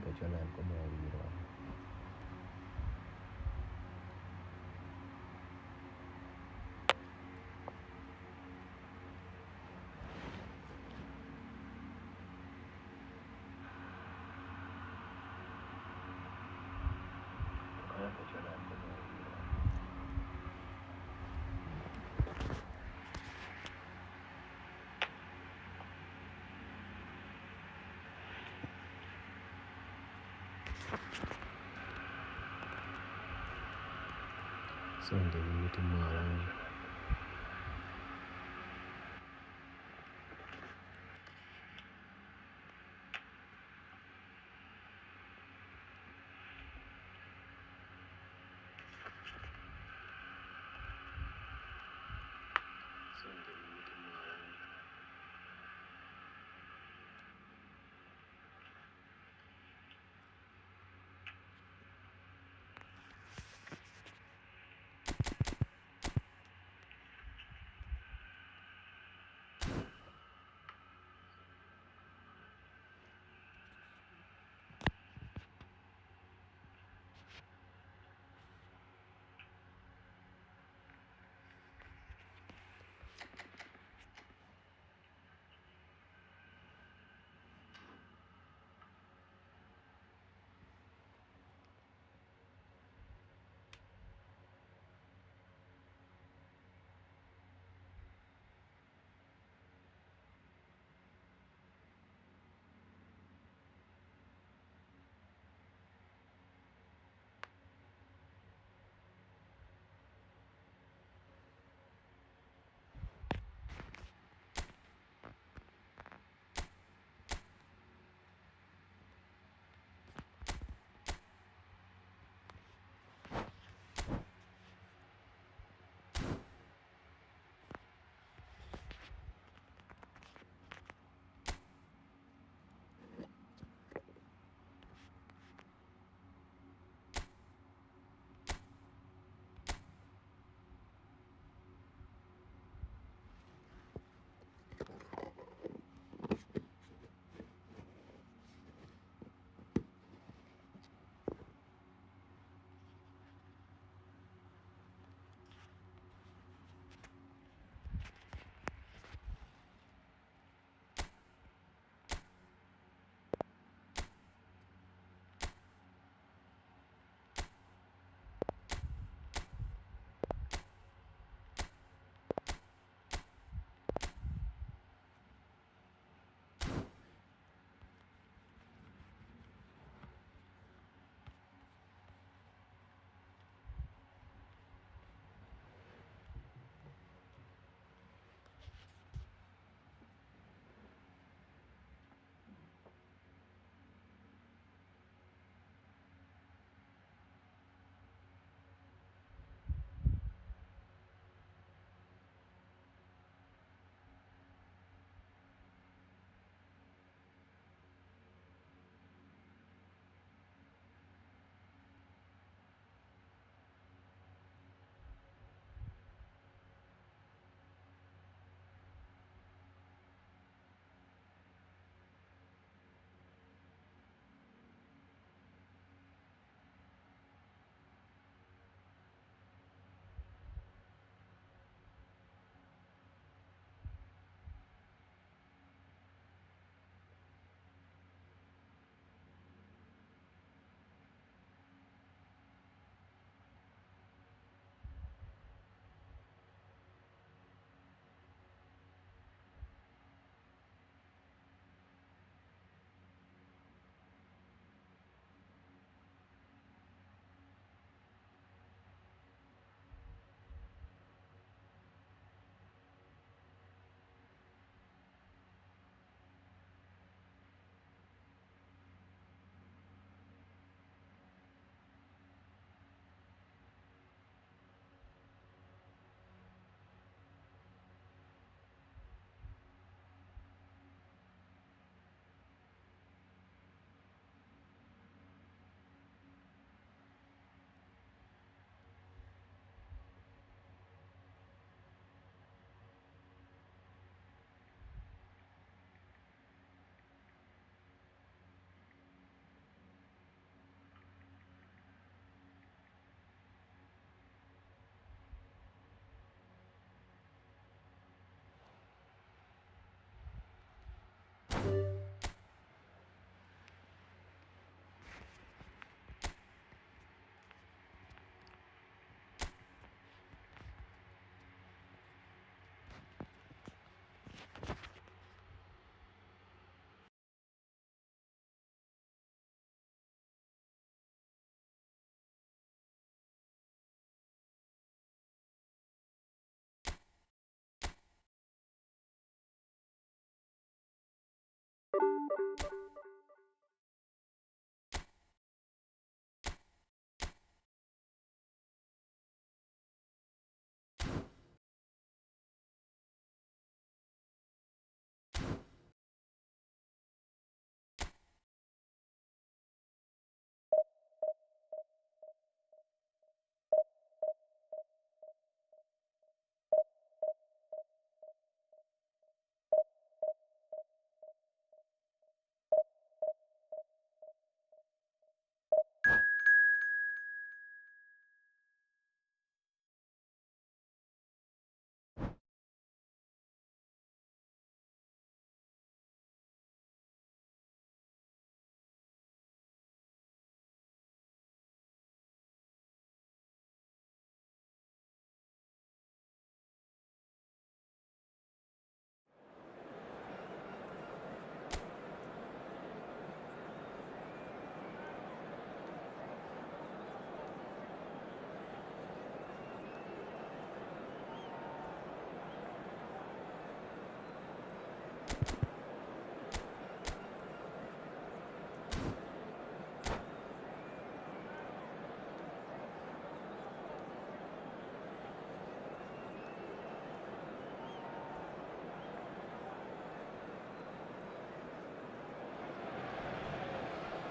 che cho nên có mơ gì rồi. Sonde minuti malam.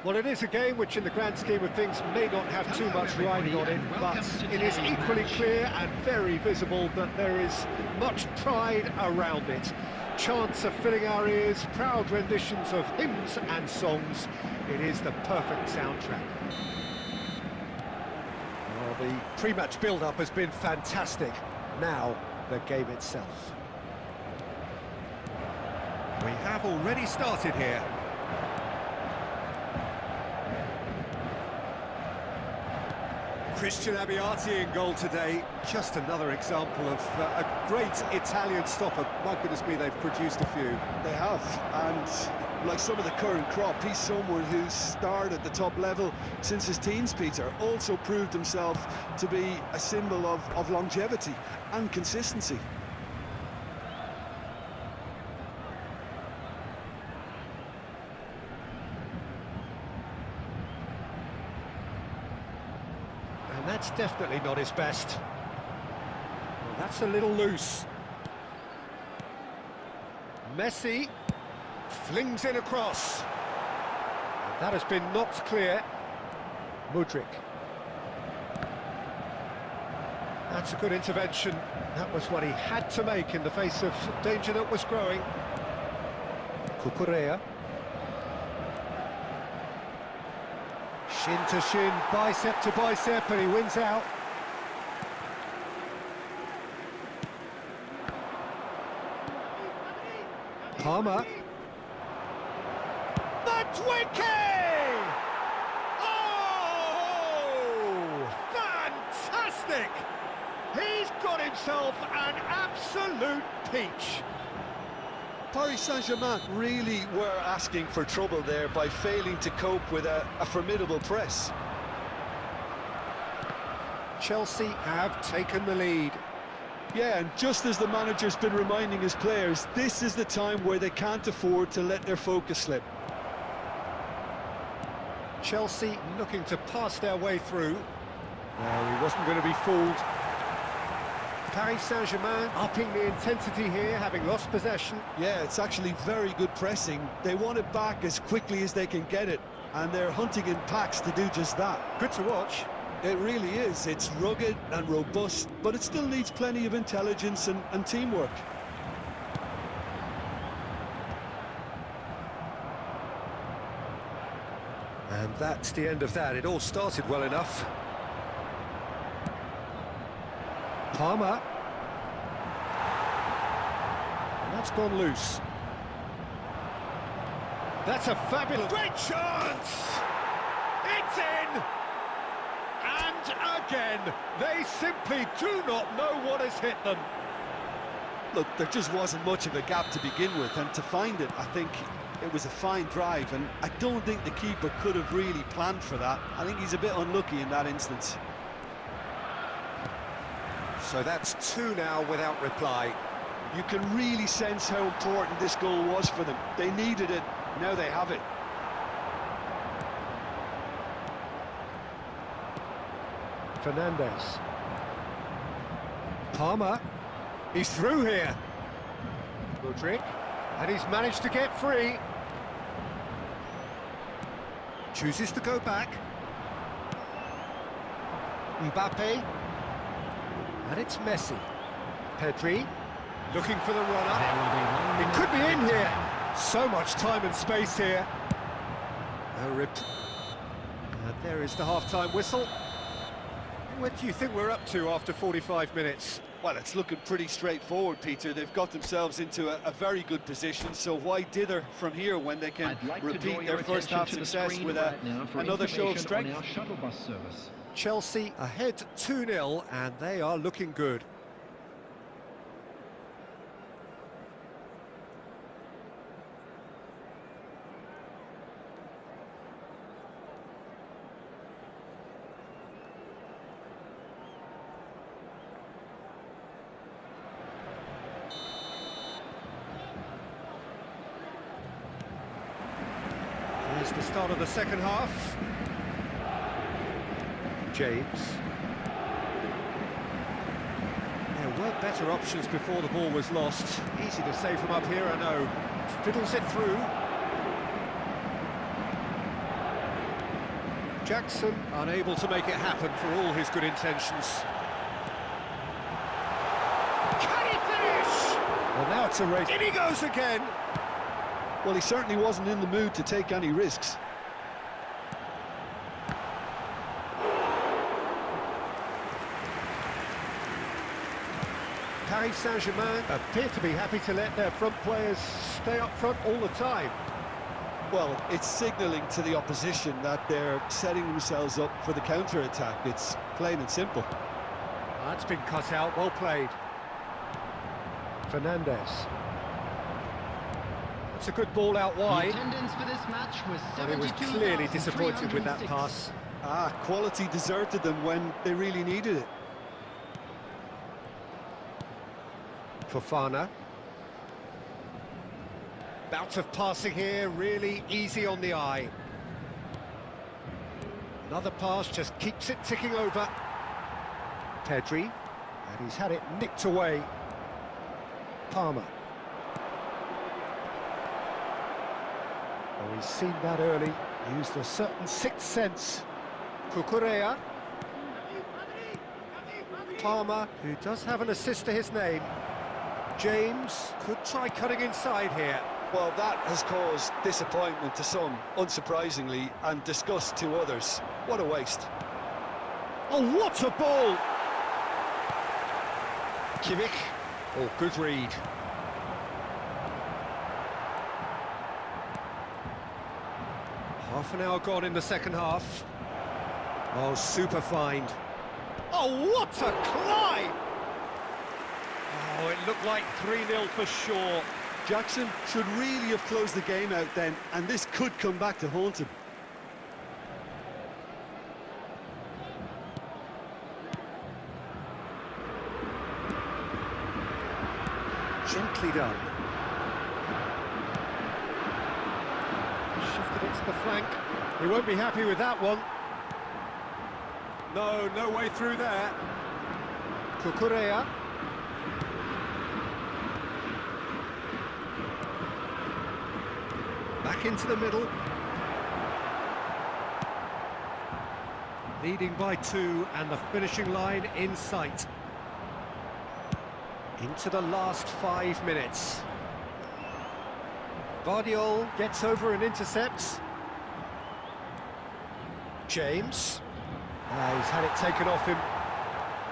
Well, it is a game which in the grand scheme of things may not have too much riding on it, but it is equally clear and very visible that there is much pride around it. Chants are filling our ears, proud renditions of hymns and songs. It is the perfect soundtrack. Well, the pre-match build-up has been fantastic. Now, the game itself. We have already started here. Christian Abbiati in goal today. Just another example of a great Italian stopper. My goodness me, they've produced a few. They have, and like some of the current crop, he's someone who's starred at the top level since his teens, Peter. Also proved himself to be a symbol of longevity and consistency. That's definitely not his best. Well, that's a little loose. Messi flings in a cross. That has been knocked clear. Mudryk. That's a good intervention. That was what he had to make in the face of danger that was growing. Cucurella. Shin to shin, bicep to bicep, and he wins out. Palmer. Mudryk! Oh! Fantastic! He's got himself an absolute peach. Paris Saint-Germain really were asking for trouble there by failing to cope with a formidable press. Chelsea have taken the lead. Yeah, and just as the manager's been reminding his players, this is the time where they can't afford to let their focus slip. Chelsea looking to pass their way through. No, he wasn't going to be fooled. Paris Saint-Germain upping the intensity here, having lost possession. Yeah, it's actually very good pressing. They want it back as quickly as they can get it, and they're hunting in packs to do just that. Good to watch. It really is. It's rugged and robust, but it still needs plenty of intelligence and teamwork. And that's the end of that. It all started well enough. Palmer. That's gone loose. That's a fabulous... Great chance! It's in! And again, they simply do not know what has hit them. Look, there just wasn't much of a gap to begin with, and to find it, I think it was a fine drive, and I don't think the keeper could have really planned for that. I think he's a bit unlucky in that instance. So that's two now without reply. You can really sense how important this goal was for them. They needed it, now they have it. Fernandez. Palmer. He's through here. Mudryk. And he's managed to get free. Chooses to go back. Mbappe. And it's Messi. Pedri. Looking for the run-up. It could be in here. So much time and space here. And there is the half-time whistle. What do you think we're up to after 45 minutes? Well, it's looking pretty straightforward, Peter. They've got themselves into a very good position, so why dither from here when they can repeat their first half success with another show of strength? Chelsea ahead 2-0, and they are looking good. Here's the start of the second half. James. There were better options before the ball was lost. Easy to save from up here, I know. Fiddles it through. Jackson unable to make it happen for all his good intentions. Can he finish? Well, now it's a race. In he goes again. Well, he certainly wasn't in the mood to take any risks. Paris Saint-Germain appear to be happy to let their front players stay up front all the time. Well, it's signalling to the opposition that they're setting themselves up for the counter-attack. It's plain and simple. That's been cut out, well played. Fernandez. It's a good ball out wide. The attendance for this match was But he was clearly disappointed with that 72,306. pass. Quality deserted them when they really needed it. Fofana. Bout of passing here, really easy on the eye. Another pass just keeps it ticking over. Pedri, and he's had it nicked away. Palmer. Oh, he's seen that early, used a certain sixth sense. Cucurella. Palmer, who does have an assist to his name. James could try cutting inside here. Well, that has caused disappointment to some, unsurprisingly, and disgust to others. What a waste. Oh, what a ball! Kimmich. Oh, good read. Half an hour gone in the second half. Oh, super find. Oh, what a climb! Oh, it looked like 3-0 for sure. Jackson should really have closed the game out then, and this could come back to haunt him. Gently done. Shifted it to the flank. He won't be happy with that one. No, no way through there. Cucurella. Back into the middle. Leading by 2 and the finishing line in sight. Into the last 5 minutes. Guardiola gets over and intercepts. James. He's had it taken off him.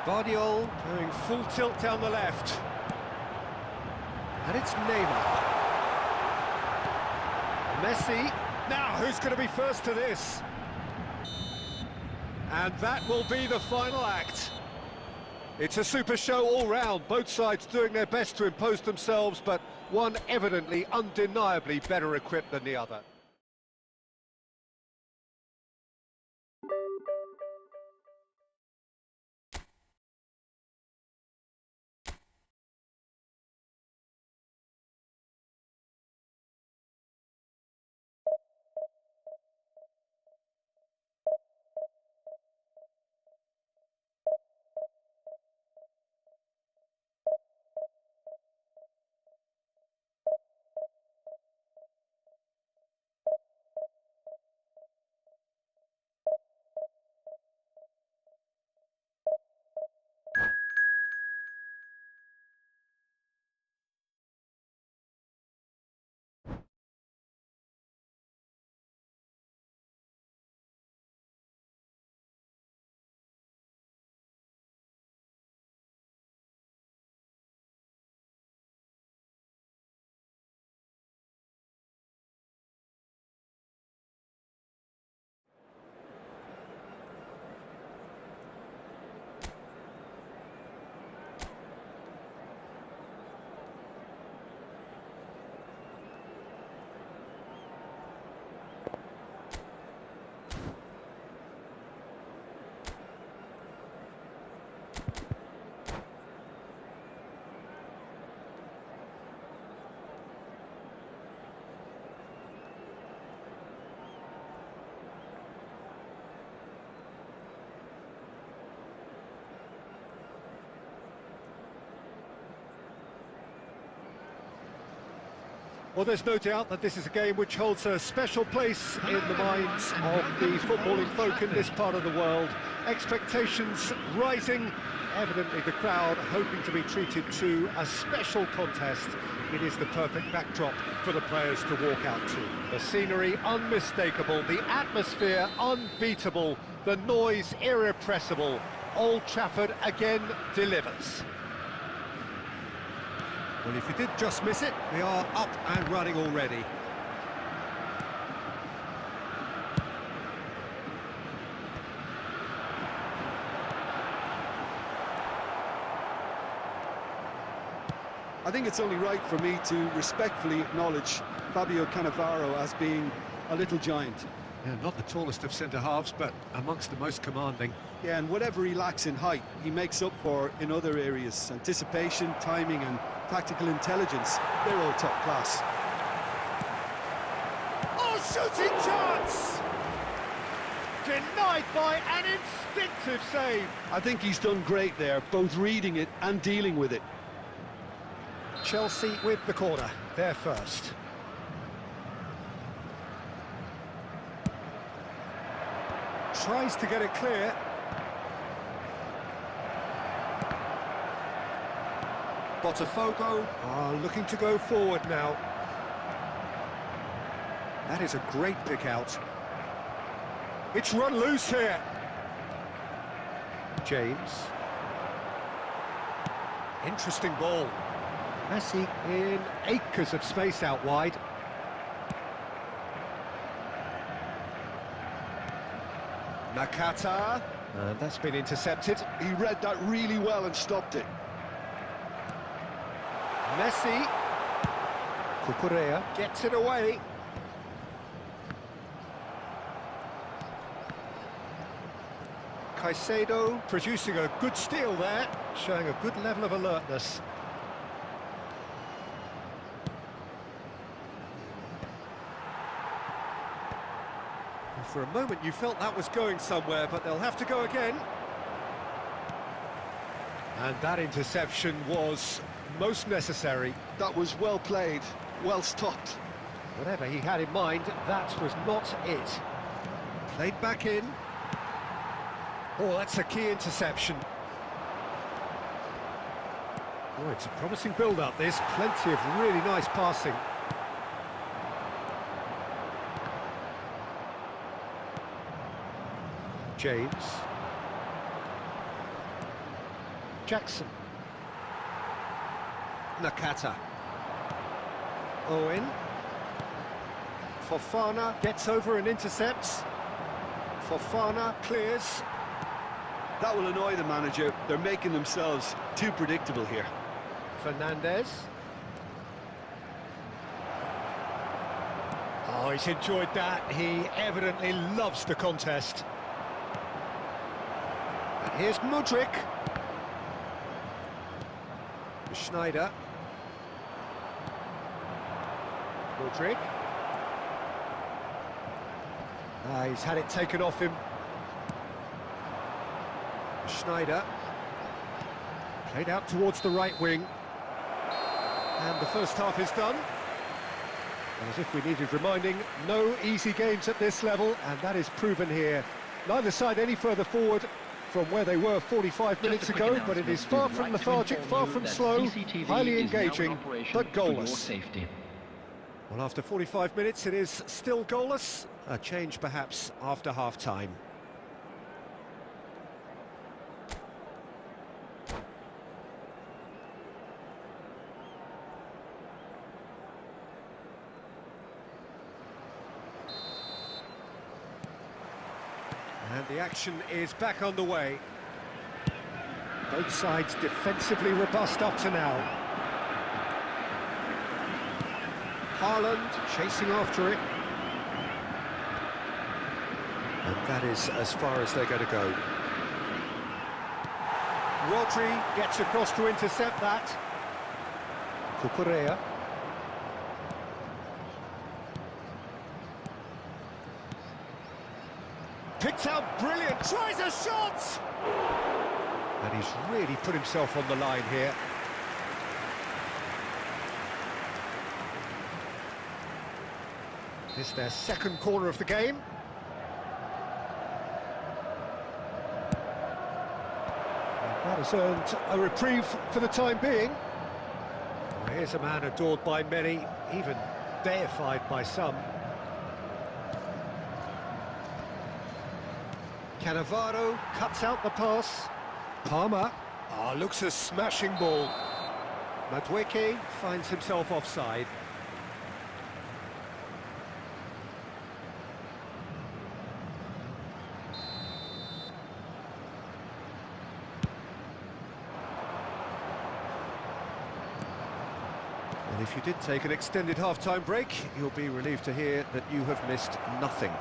Guardiola going full tilt down the left. And it's Neymar. Messi. Now, who's going to be first to this? And that will be the final act. It's a super show all round, both sides doing their best to impose themselves, but one evidently, undeniably better equipped than the other. Well, there's no doubt that this is a game which holds a special place in the minds of the footballing folk in this part of the world. Expectations rising, evidently the crowd hoping to be treated to a special contest. It is the perfect backdrop for the players to walk out to. The scenery unmistakable, the atmosphere unbeatable, the noise irrepressible. Old Trafford again delivers. Well, if you did just miss it, we are up and running already. I think it's only right for me to respectfully acknowledge Fabio Cannavaro as being a little giant. Yeah, not the tallest of centre-halves, but amongst the most commanding. Yeah, and whatever he lacks in height, he makes up for in other areas. Anticipation, timing and tactical intelligence, they're all top class. Oh, shooting chance! Denied by an instinctive save. I think he's done great there, both reading it and dealing with it. Chelsea with the corner, they're first. Tries to get it clear. Botafogo are looking to go forward now. That is a great pick out. It's run loose here. James. Interesting ball. Messi in acres of space out wide. Nakata. And that's been intercepted. He read that really well and stopped it. Messi. Cucurella gets it away. Caicedo producing a good steal there, showing a good level of alertness. For a moment you felt that was going somewhere, but they'll have to go again. And that interception was most necessary. That was well played, well stopped. Whatever he had in mind, that was not it. Played back in. Oh, that's a key interception. Oh, it's a promising build-up, this. Plenty of really nice passing. James. Jackson. Nakata. Owen. Fofana gets over and intercepts. Fofana clears. That will annoy the manager. They're making themselves too predictable here. Fernandez. Oh, he's enjoyed that. He evidently loves the contest. And here's Mudryk. Schneider. Mudryk. He's had it taken off him. Schneider. Played out towards the right wing. And the first half is done. And as if we needed reminding, no easy games at this level, and that is proven here. Neither side any further forward from where they were 45 minutes ago, but it is far from lethargic, far from slow, highly engaging, but goalless. Well, after 45 minutes, it is still goalless. A change, perhaps, after half-time. And the action is back on the way. Both sides defensively robust up to now. Haaland chasing after it. And that is as far as they're going to go. Rodri gets across to intercept that. Cucurella. Picked out brilliant, tries a shot! And he's really put himself on the line here. This is their second corner of the game. That has earned a reprieve for the time being. Well, here's a man adored by many, even deified by some. Cannavaro cuts out the pass. Palmer. Looks a smashing ball. Madueke finds himself offside. And if you did take an extended half-time break, you'll be relieved to hear that you have missed nothing.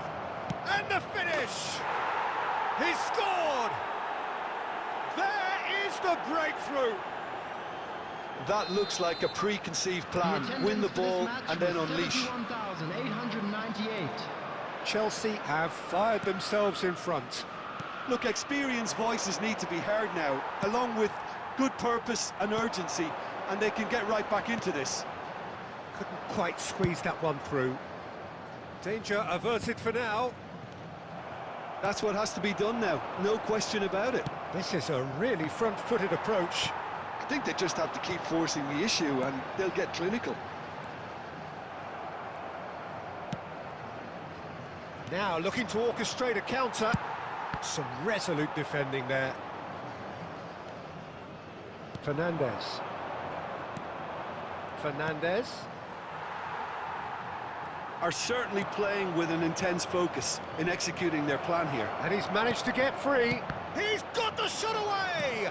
And the finish! He scored! There is the breakthrough! That looks like a preconceived plan. Win the ball and then unleash. Chelsea have fired themselves in front. Look, experienced voices need to be heard now, along with good purpose and urgency, and they can get right back into this. Couldn't quite squeeze that one through. Danger averted for now. That's what has to be done now, no question about it. This is a really front-footed approach. I think they just have to keep forcing the issue and they'll get clinical. Now looking to orchestrate a counter. Some resolute defending there. Fernandez. Are certainly playing with an intense focus in executing their plan here. And he's managed to get free. He's got the shot away!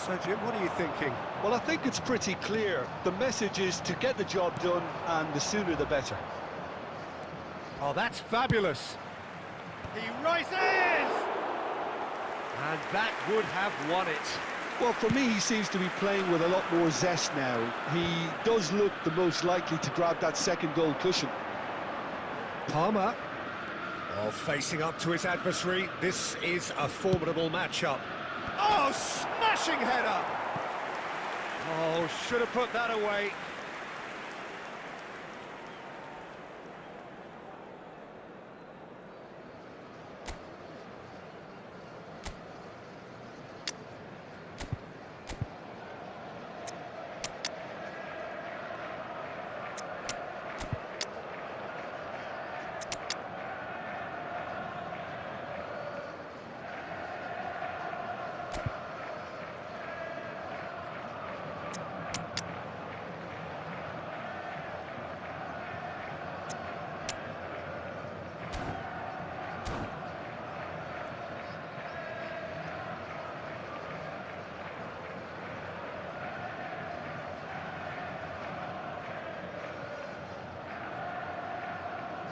So, Jim, what are you thinking? Well, I think it's pretty clear. The message is to get the job done, and the sooner the better. Oh, that's fabulous. He rises! And that would have won it. Well, for me, he seems to be playing with a lot more zest now. He does look the most likely to grab that second goal cushion. Palmer. Oh, facing up to his adversary. This is a formidable matchup. Oh, smashing header! Oh, should have put that away.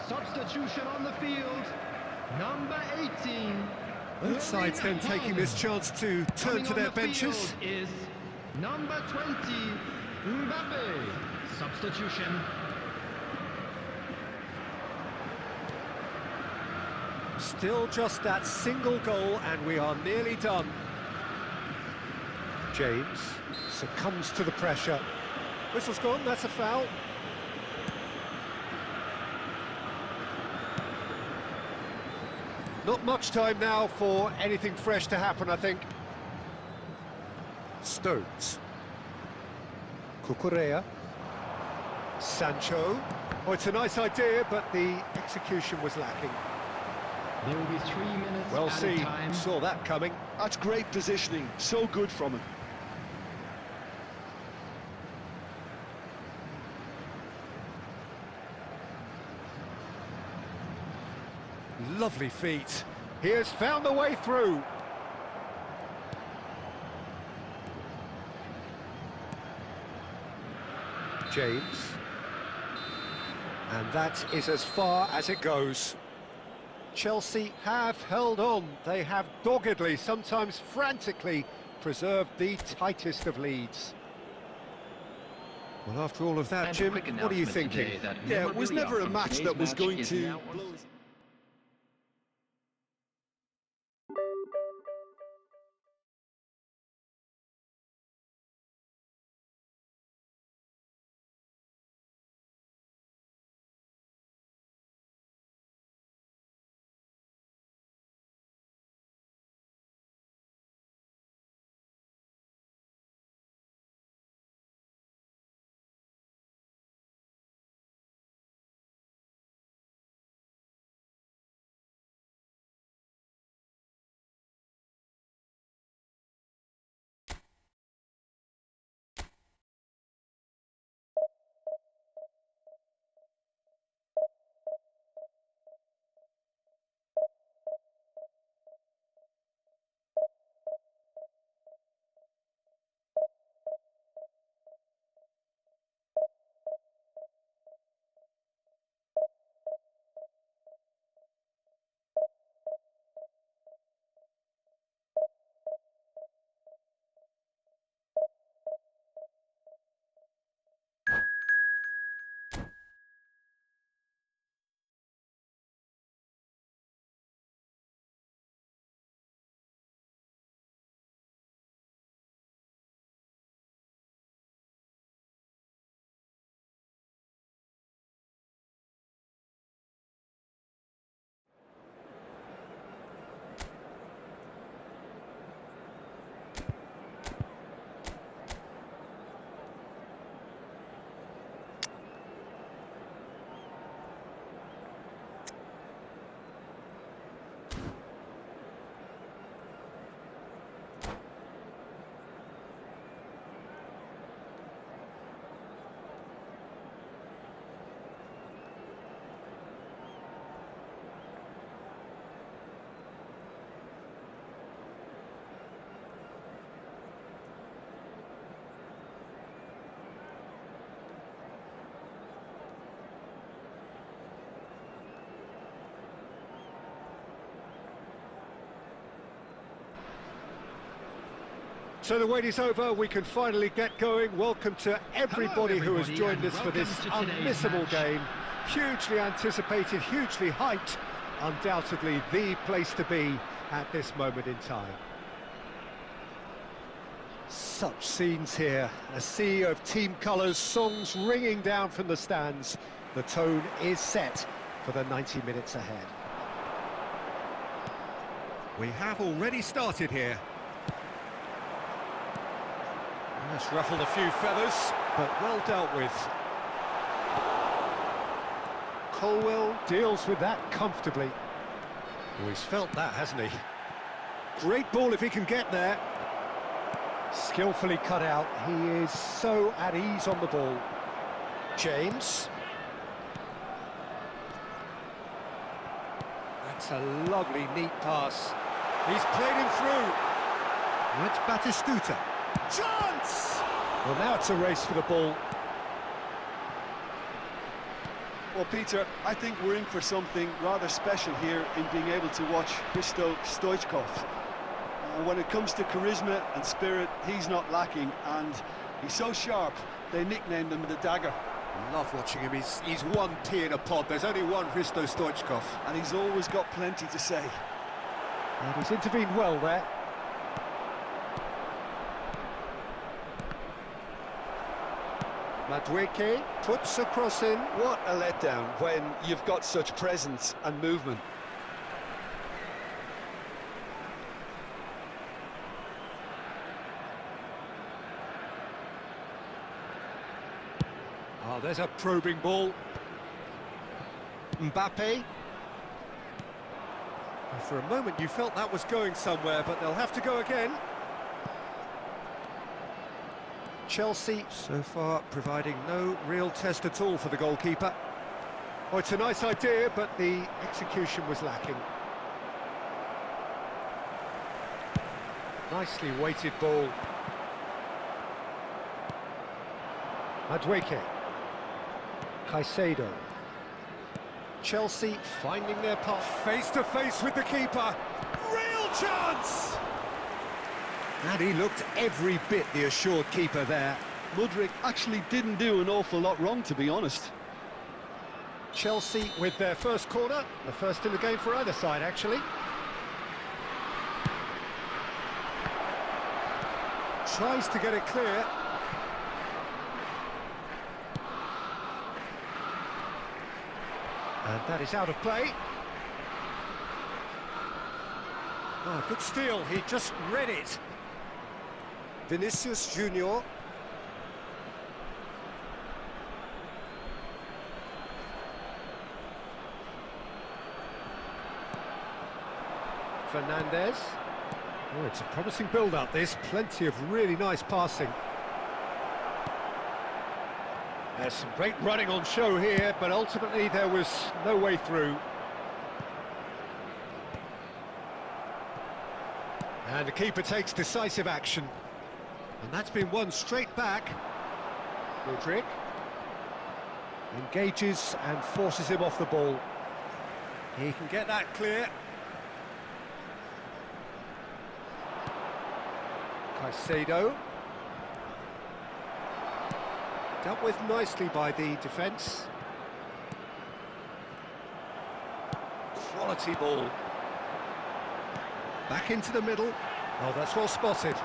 Substitution on the field, number 18. Both sides then taking this chance to turn to their benches. Is number 20, Mbappe. Substitution. Still just that single goal and we are nearly done. James succumbs to the pressure. Whistle's gone, that's a foul. Not much time now for anything fresh to happen, I think. Stones. Cucurella. Sancho. Oh, it's a nice idea, but the execution was lacking. There will be 3 minutes Well at seen, a time. saw that coming. That's great positioning, so good from him. Lovely feet. He has found the way through. James. And that is as far as it goes. Chelsea have held on. They have doggedly, sometimes frantically, preserved the tightest of leads. Well, after all of that, And a Jim, quick what are you announcement thinking? today that Yeah, it was memorabilia never a from match today's that was match going is to now on blow So the wait is over, we can finally get going. Welcome to everybody who has joined us for this unmissable game. Hugely anticipated, hugely hyped. Undoubtedly the place to be at this moment in time. Such scenes here, a sea of team colours, songs ringing down from the stands. The tone is set for the 90 minutes ahead. We have already started here. That's ruffled a few feathers, but well dealt with. Colwell deals with that comfortably. Oh, he's felt that, hasn't he? Great ball if he can get there. Skillfully cut out. He is so at ease on the ball. James. That's a lovely, neat pass. He's played him through. That's Batistuta. Chance! Well, now it's a race for the ball. Well, Peter, I think we're in for something rather special here in being able to watch Hristo Stoichkov. When it comes to charisma and spirit, he's not lacking, and he's so sharp, they nicknamed him the Dagger. Love watching him. He's one pea in a pod. There's only one Hristo Stoichkov. And he's always got plenty to say. And he's intervened well there. Madueke puts a cross in. What a letdown when you've got such presence and movement. Oh, there's a probing ball. Mbappe. For a moment you felt that was going somewhere, but they'll have to go again. Chelsea so far providing no real test at all for the goalkeeper. Oh, it's a nice idea, but the execution was lacking. Nicely weighted ball. Madueke. Caicedo. Chelsea finding their path. Face to face with the keeper. Real chance! And he looked every bit the assured keeper there. Mudryk actually didn't do an awful lot wrong, to be honest. Chelsea with their first corner, the first in the game for either side, actually. Tries to get it clear. And that is out of play. Oh, good steal, he just read it. Vinicius Junior. Fernandez. Oh, it's a promising build-up, this. Plenty of really nice passing. There's some great running on show here, but ultimately there was no way through. And the keeper takes decisive action. And that's been won straight back. Mudryk engages and forces him off the ball. He can get that clear. Caicedo. Dealt with nicely by the defence. Quality ball. Back into the middle. Oh, that's well spotted.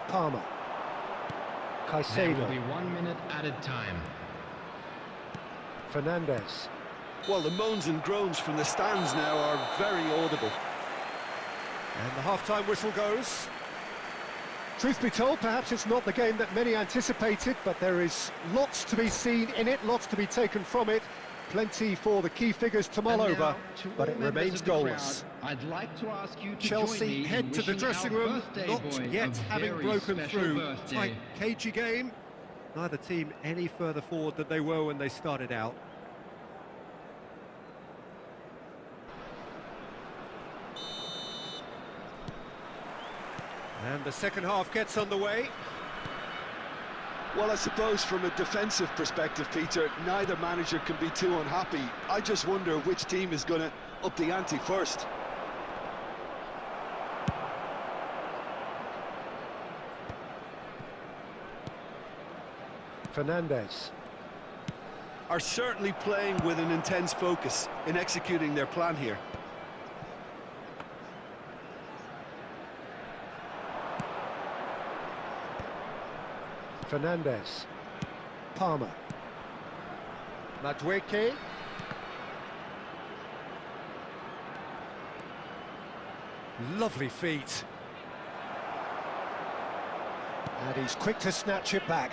Palmer. Caicedo. There will be 1 minute added time. Fernandez. Well, the moans and groans from the stands now are very audible. And the half-time whistle goes. Truth be told, perhaps it's not the game that many anticipated, but there is lots to be seen in it, lots to be taken from it. Plenty for the key figures to mull over, but it remains goalless. I'd like to ask you to Chelsea head to the dressing room, not yet having broken through. Tight, cagey game. Neither team any further forward than they were when they started out. And the second half gets underway. Well, I suppose from a defensive perspective, Peter, neither manager can be too unhappy. I just wonder which team is going to up the ante first. Fernandes. Are certainly playing with an intense focus in executing their plan here. Fernandes. Palmer. Madueke. Lovely feet. And he's quick to snatch it back.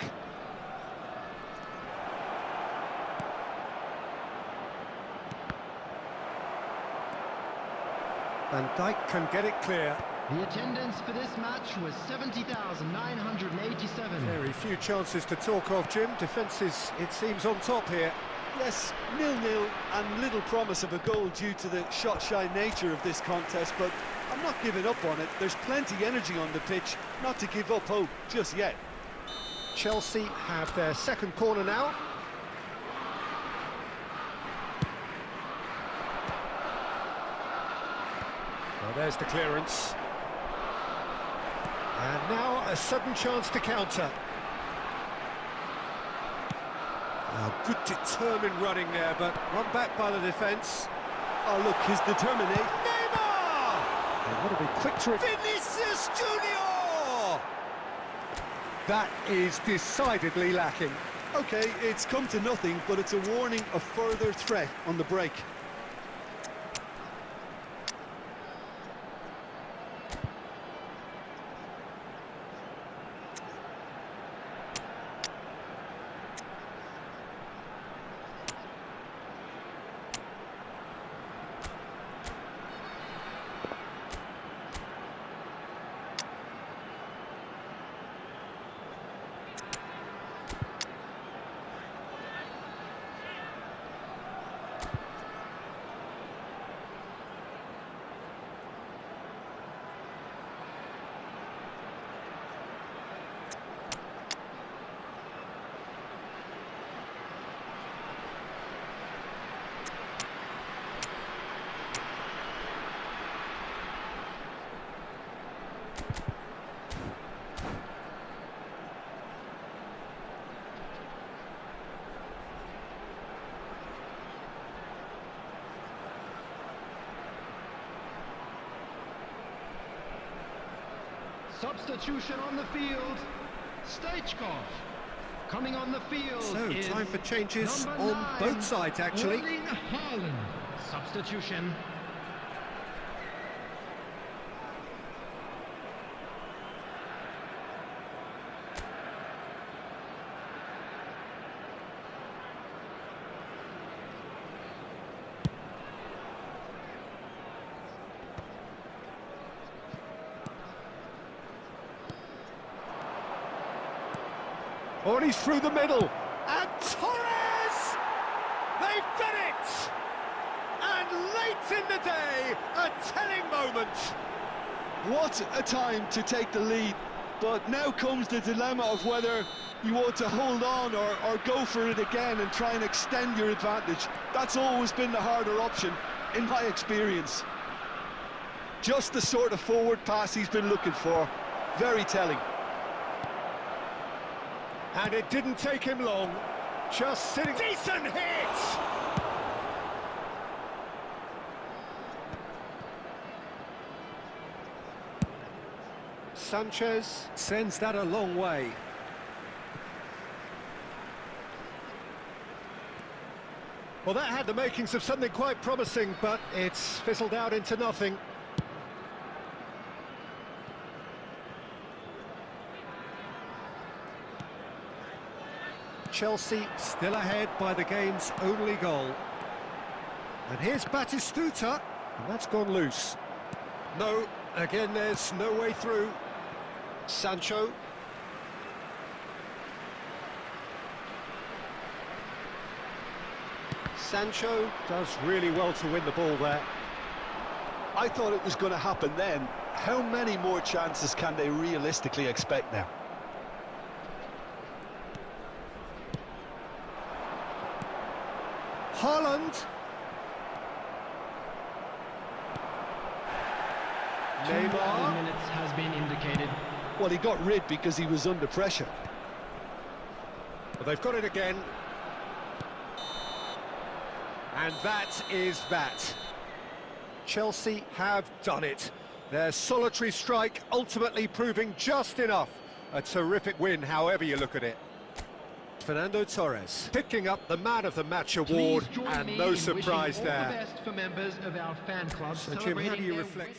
Van Dijk can get it clear. The attendance for this match was 70,987. Very few chances to talk of, Jim. Defence is, it seems, on top here. Yes, 0-0 and little promise of a goal due to the shot-shy nature of this contest, but I'm not giving up on it. There's plenty energy on the pitch, not to give up hope just yet. Chelsea have their second corner now. Well, there's the clearance. And now a sudden chance to counter. Good determined running there, but run back by the defence. Oh, look, his determination. Neymar! They want to be quick to... Vinicius Junior! That is decidedly lacking. OK, it's come to nothing, but it's a warning of further threat on the break. Substitution on the field. Stoichkov. Coming on the field. So, is time for changes number on 9, both sides, actually. Erling Haaland. Substitution. Oh, and he's through the middle. And Torres! They've done it! And late in the day, a telling moment. What a time to take the lead. But now comes the dilemma of whether you want to hold on or go for it again and try and extend your advantage. That's always been the harder option, in my experience. Just the sort of forward pass he's been looking for. Very telling. And it didn't take him long. Just sitting... Decent hit! Sanchez sends that a long way. Well, that had the makings of something quite promising, but it's fizzled out into nothing. Chelsea still ahead by the game's only goal. And here's Batistuta, and that's gone loose. No, again there's no way through. Sancho. Sancho does really well to win the ball there. I thought it was going to happen then. How many more chances can they realistically expect now? Haaland. Neymar. Minutes has been indicated. Well, he got rid because he was under pressure. But they've got it again. And that is that. Chelsea have done it. Their solitary strike ultimately proving just enough. A terrific win, however you look at it. Fernando Torres picking up the Man of the Match award, and no surprise there. All the best for members of our fan club. So Jim, how do you reflect?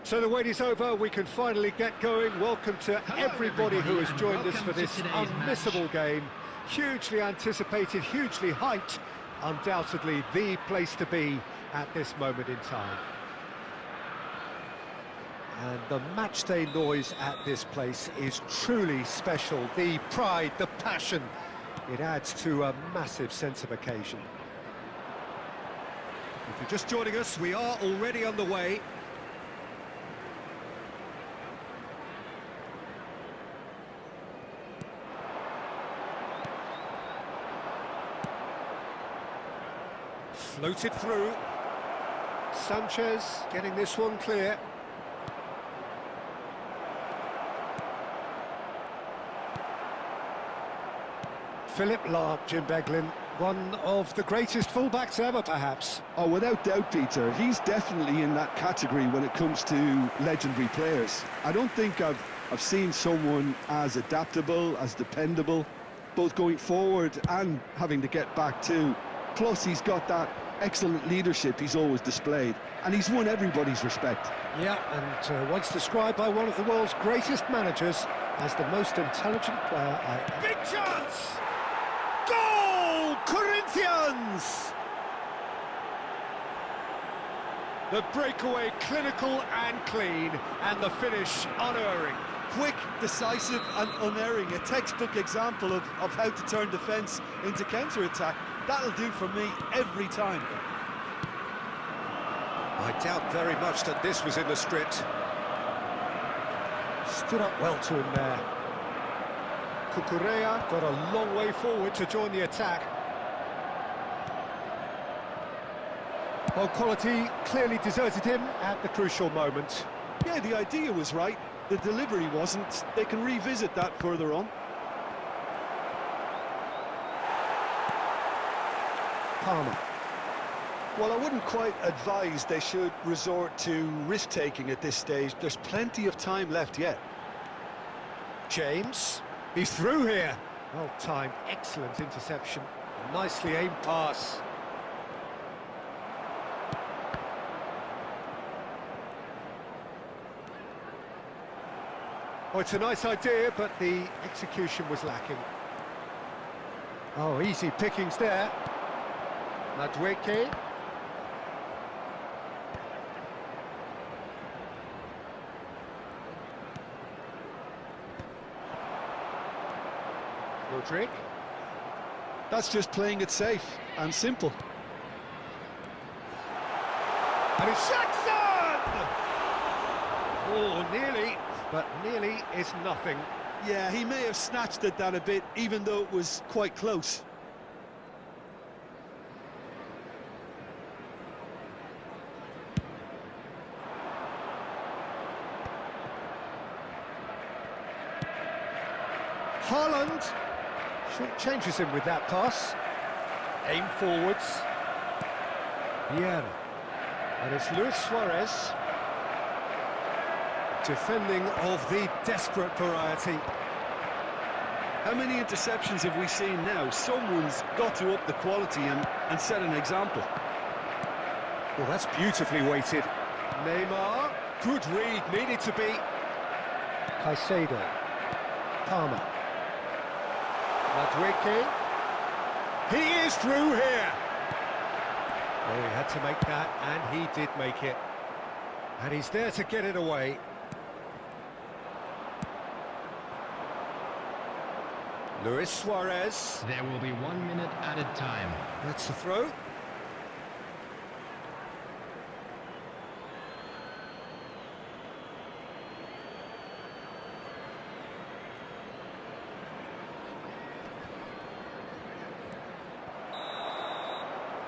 So the wait is over, we can finally get going. Welcome to everybody who has joined us for this unmissable game. Hugely anticipated, hugely hyped, undoubtedly the place to be at this moment in time. And the matchday noise at this place is truly special. The pride, the passion, it adds to a massive sense of occasion. If you're just joining us, we are already on the way. Floated through. Sanchez getting this one clear. Philip Lahm, Jim Beglin, one of the greatest fullbacks ever, perhaps. Oh, without doubt, Peter. He's definitely in that category when it comes to legendary players. I don't think I've seen someone as adaptable, as dependable, both going forward and having to get back too. Plus, he's got that excellent leadership he's always displayed, and he's won everybody's respect. Yeah, and once described by one of the world's greatest managers as the most intelligent player Big chance! Goal! Corinthians! The breakaway clinical and clean, and the finish unerring. Quick, decisive and unerring, a textbook example of how to turn defence into counter-attack. That'll do for me every time. I doubt very much that this was in the script. Stood up well to him there. Cucurella got a long way forward to join the attack. Well, quality clearly deserted him at the crucial moment. Yeah, the idea was right. The delivery wasn't. They can revisit that further on. Palmer. Well, I wouldn't quite advise they should resort to risk-taking at this stage. There's plenty of time left yet. James, he's through here. Well-timed, excellent interception. Nicely aimed pass. Oh, it's a nice idea, but the execution was lacking. Oh, easy pickings there. Madueke. Rodrigue. That's just playing it safe and simple. And it's Jackson! Oh, nearly, but nearly is nothing. Yeah, he may have snatched at that a bit, even though it was quite close. Haaland short changes him with that pass. Aim forwards. Vieira. And it's Luis Suarez. Defending of the desperate variety. How many interceptions have we seen now? Someone's got to up the quality and set an example. Well, that's beautifully weighted. Neymar. Good read, needed to be. Caicedo. Palmer. Madueke. He is through here. Oh, he had to make that, and he did make it. And he's there to get it away. Luis Suarez. There will be 1 minute added time. That's the throw.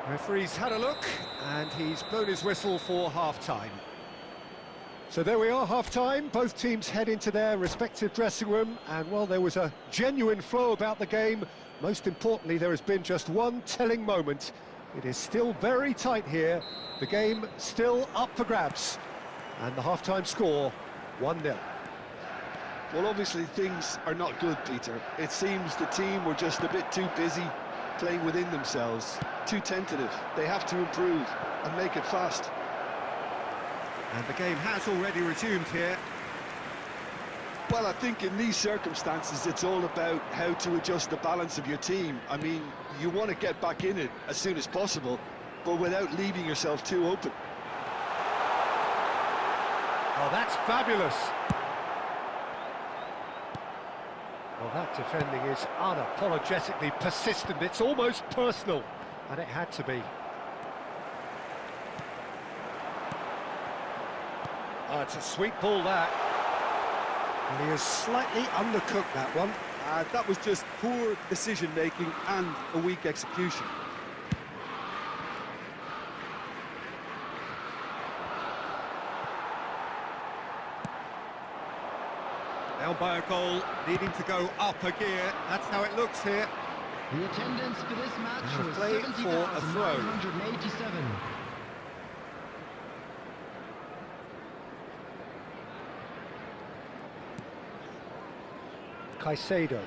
Referee's had a look, and he's blown his whistle for half-time. So there we are, half-time. Both teams head into their respective dressing room, and well, there was a genuine flow about the game. Most importantly, there has been just one telling moment. It is still very tight here. The game still up for grabs, and the half-time score, 1-0. Well, obviously things are not good, Peter. It seems the team were just a bit too busy playing within themselves, too tentative. They have to improve and make it fast. And the game has already resumed here. Well, I think in these circumstances, it's all about how to adjust the balance of your team. I mean, you want to get back in it as soon as possible, but without leaving yourself too open. Oh, that's fabulous. Well, that defending is unapologetically persistent. It's almost personal, and it had to be. Oh, it's a sweet ball, that. And he has slightly undercooked that one. That was just poor decision-making and a weak execution. Down by a goal, needing to go up a gear. That's how it looks here. The attendance for this match And a was play for a throw. 70,987. Caicedo.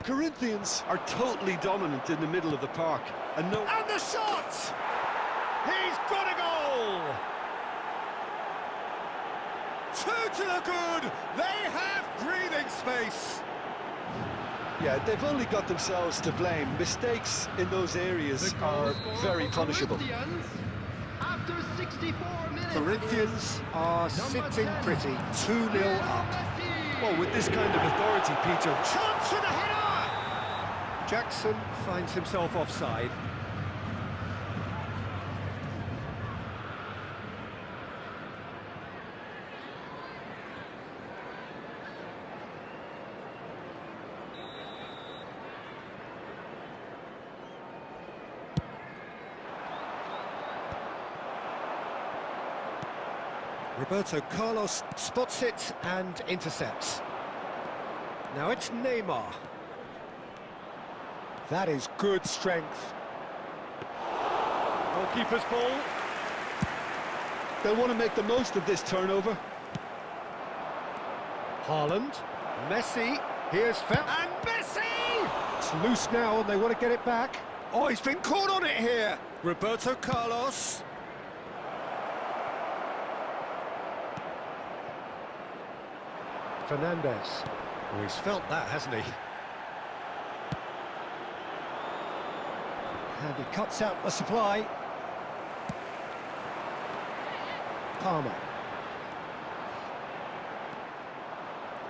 Corinthians are totally dominant in the middle of the park. And the shot! He's got a goal! Two to the good! They have breathing space! yeah, they've only got themselves to blame. Mistakes in those areas are very punishable. After 64 minutes. Corinthians are sitting pretty, 2-0 up. Well, with this kind of authority, Peter. Chance for the header! Jackson finds himself offside. Roberto Carlos spots it and intercepts. Now it's Neymar. That is good strength. Goalkeeper's ball. They'll want to make the most of this turnover. Haaland. Messi. Here's and Messi! It's loose now and they want to get it back. Oh, he's been caught on it here. Roberto Carlos. Fernandez. Well, he's felt that, hasn't he? And he cuts out the supply. Palmer.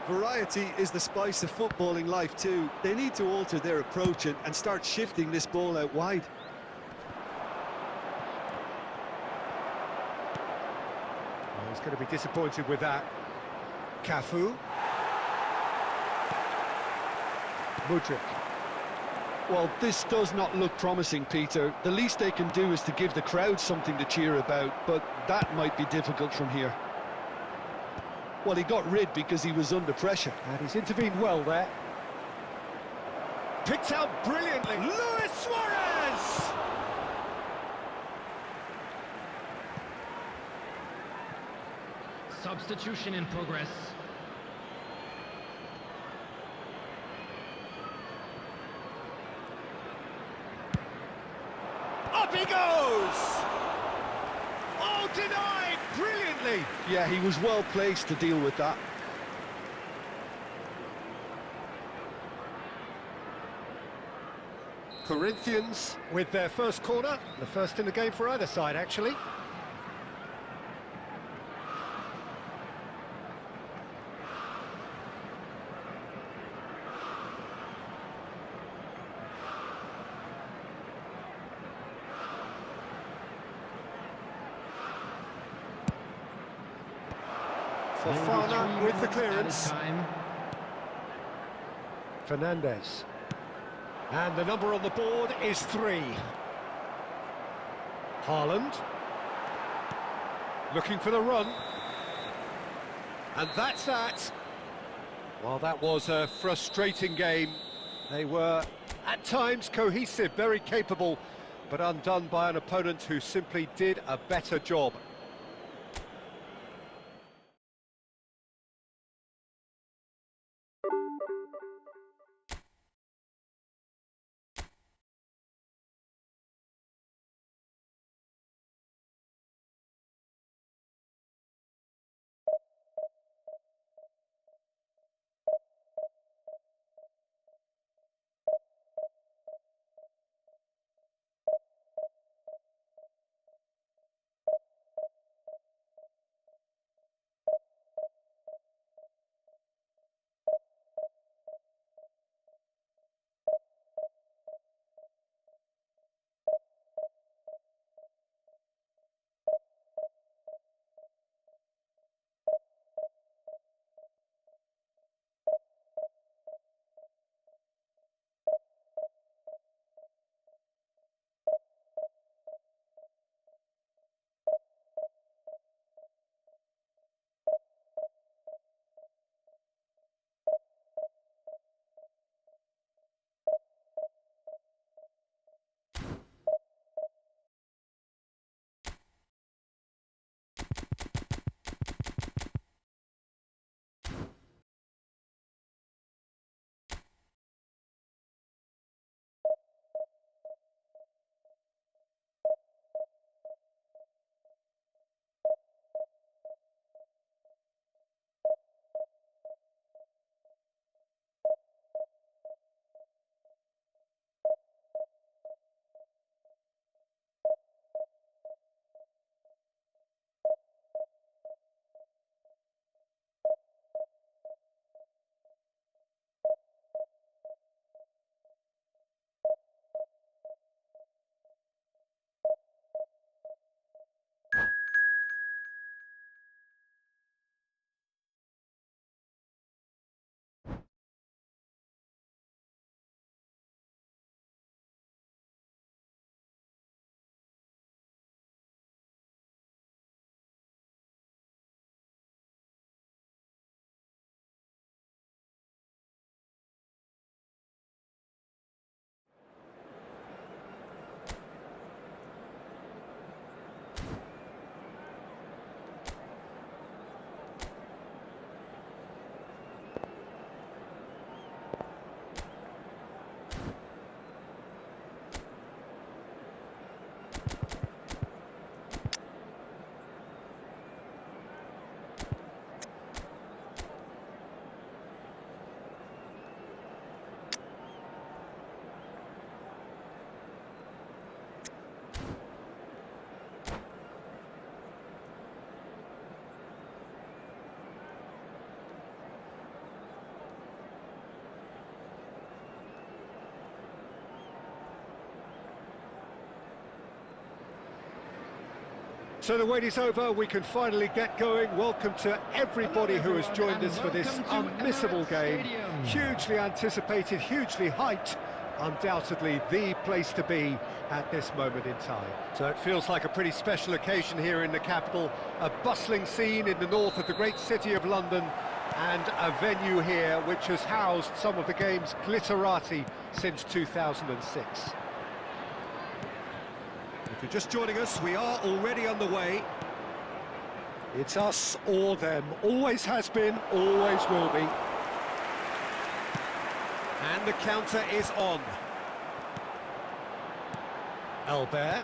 Variety is the spice of footballing life too. They need to alter their approach and start shifting this ball out wide. Well, he's going to be disappointed with that. Cafu. Mudryk. Well, this does not look promising, Peter. The least they can do is to give the crowd something to cheer about, but that might be difficult from here. Well, he got rid because he was under pressure. And he's intervened well there. Picked out brilliantly. Luis Suarez! Substitution in progress. Up he goes! Oh, denied brilliantly! Yeah, he was well placed to deal with that. Corinthians with their first corner, the first in the game for either side, actually. Fofana with the clearance. Fernandez. And the number on the board is 3. Haaland. Looking for the run. And that's that. Well, that was a frustrating game. They were, at times, cohesive, very capable, but undone by an opponent who simply did a better job. So the wait is over, we can finally get going. Welcome to everybody who has joined us for this unmissable game. Hugely anticipated, hugely hyped. Undoubtedly the place to be at this moment in time. So it feels like a pretty special occasion here in the capital. A bustling scene in the north of the great city of London, and a venue here which has housed some of the game's glitterati since 2006. If you're just joining us, we are already underway. It's us or them. Always has been, always will be. And the counter is on. Albert.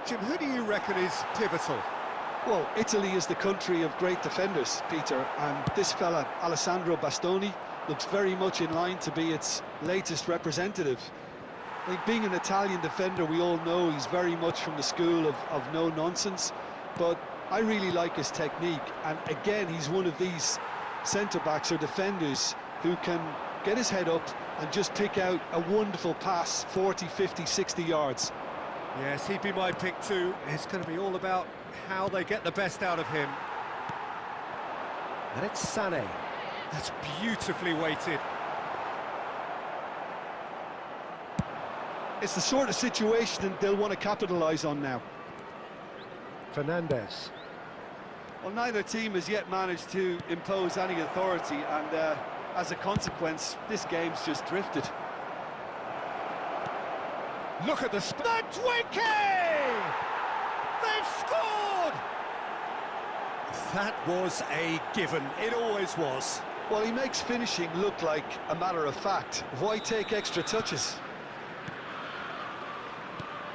Jim, who do you reckon is pivotal? Well, Italy is the country of great defenders, Peter, and this fella, Alessandro Bastoni, looks very much in line to be its latest representative. I think being an Italian defender, we all know he's very much from the school of no-nonsense, but I really like his technique, and again, he's one of these centre-backs or defenders who can get his head up and just pick out a wonderful pass, 40, 50, 60 yards. Yes, he'd be my pick too. It's going to be all about how they get the best out of him. And it's Sané. That's beautifully weighted. It's the sort of situation they'll want to capitalise on now. Fernandes. Well, neither team has yet managed to impose any authority, and as a consequence, this game's just drifted. Look at the Twinkie! They've scored! That was a given. It always was. Well, he makes finishing look like a matter of fact. Why take extra touches?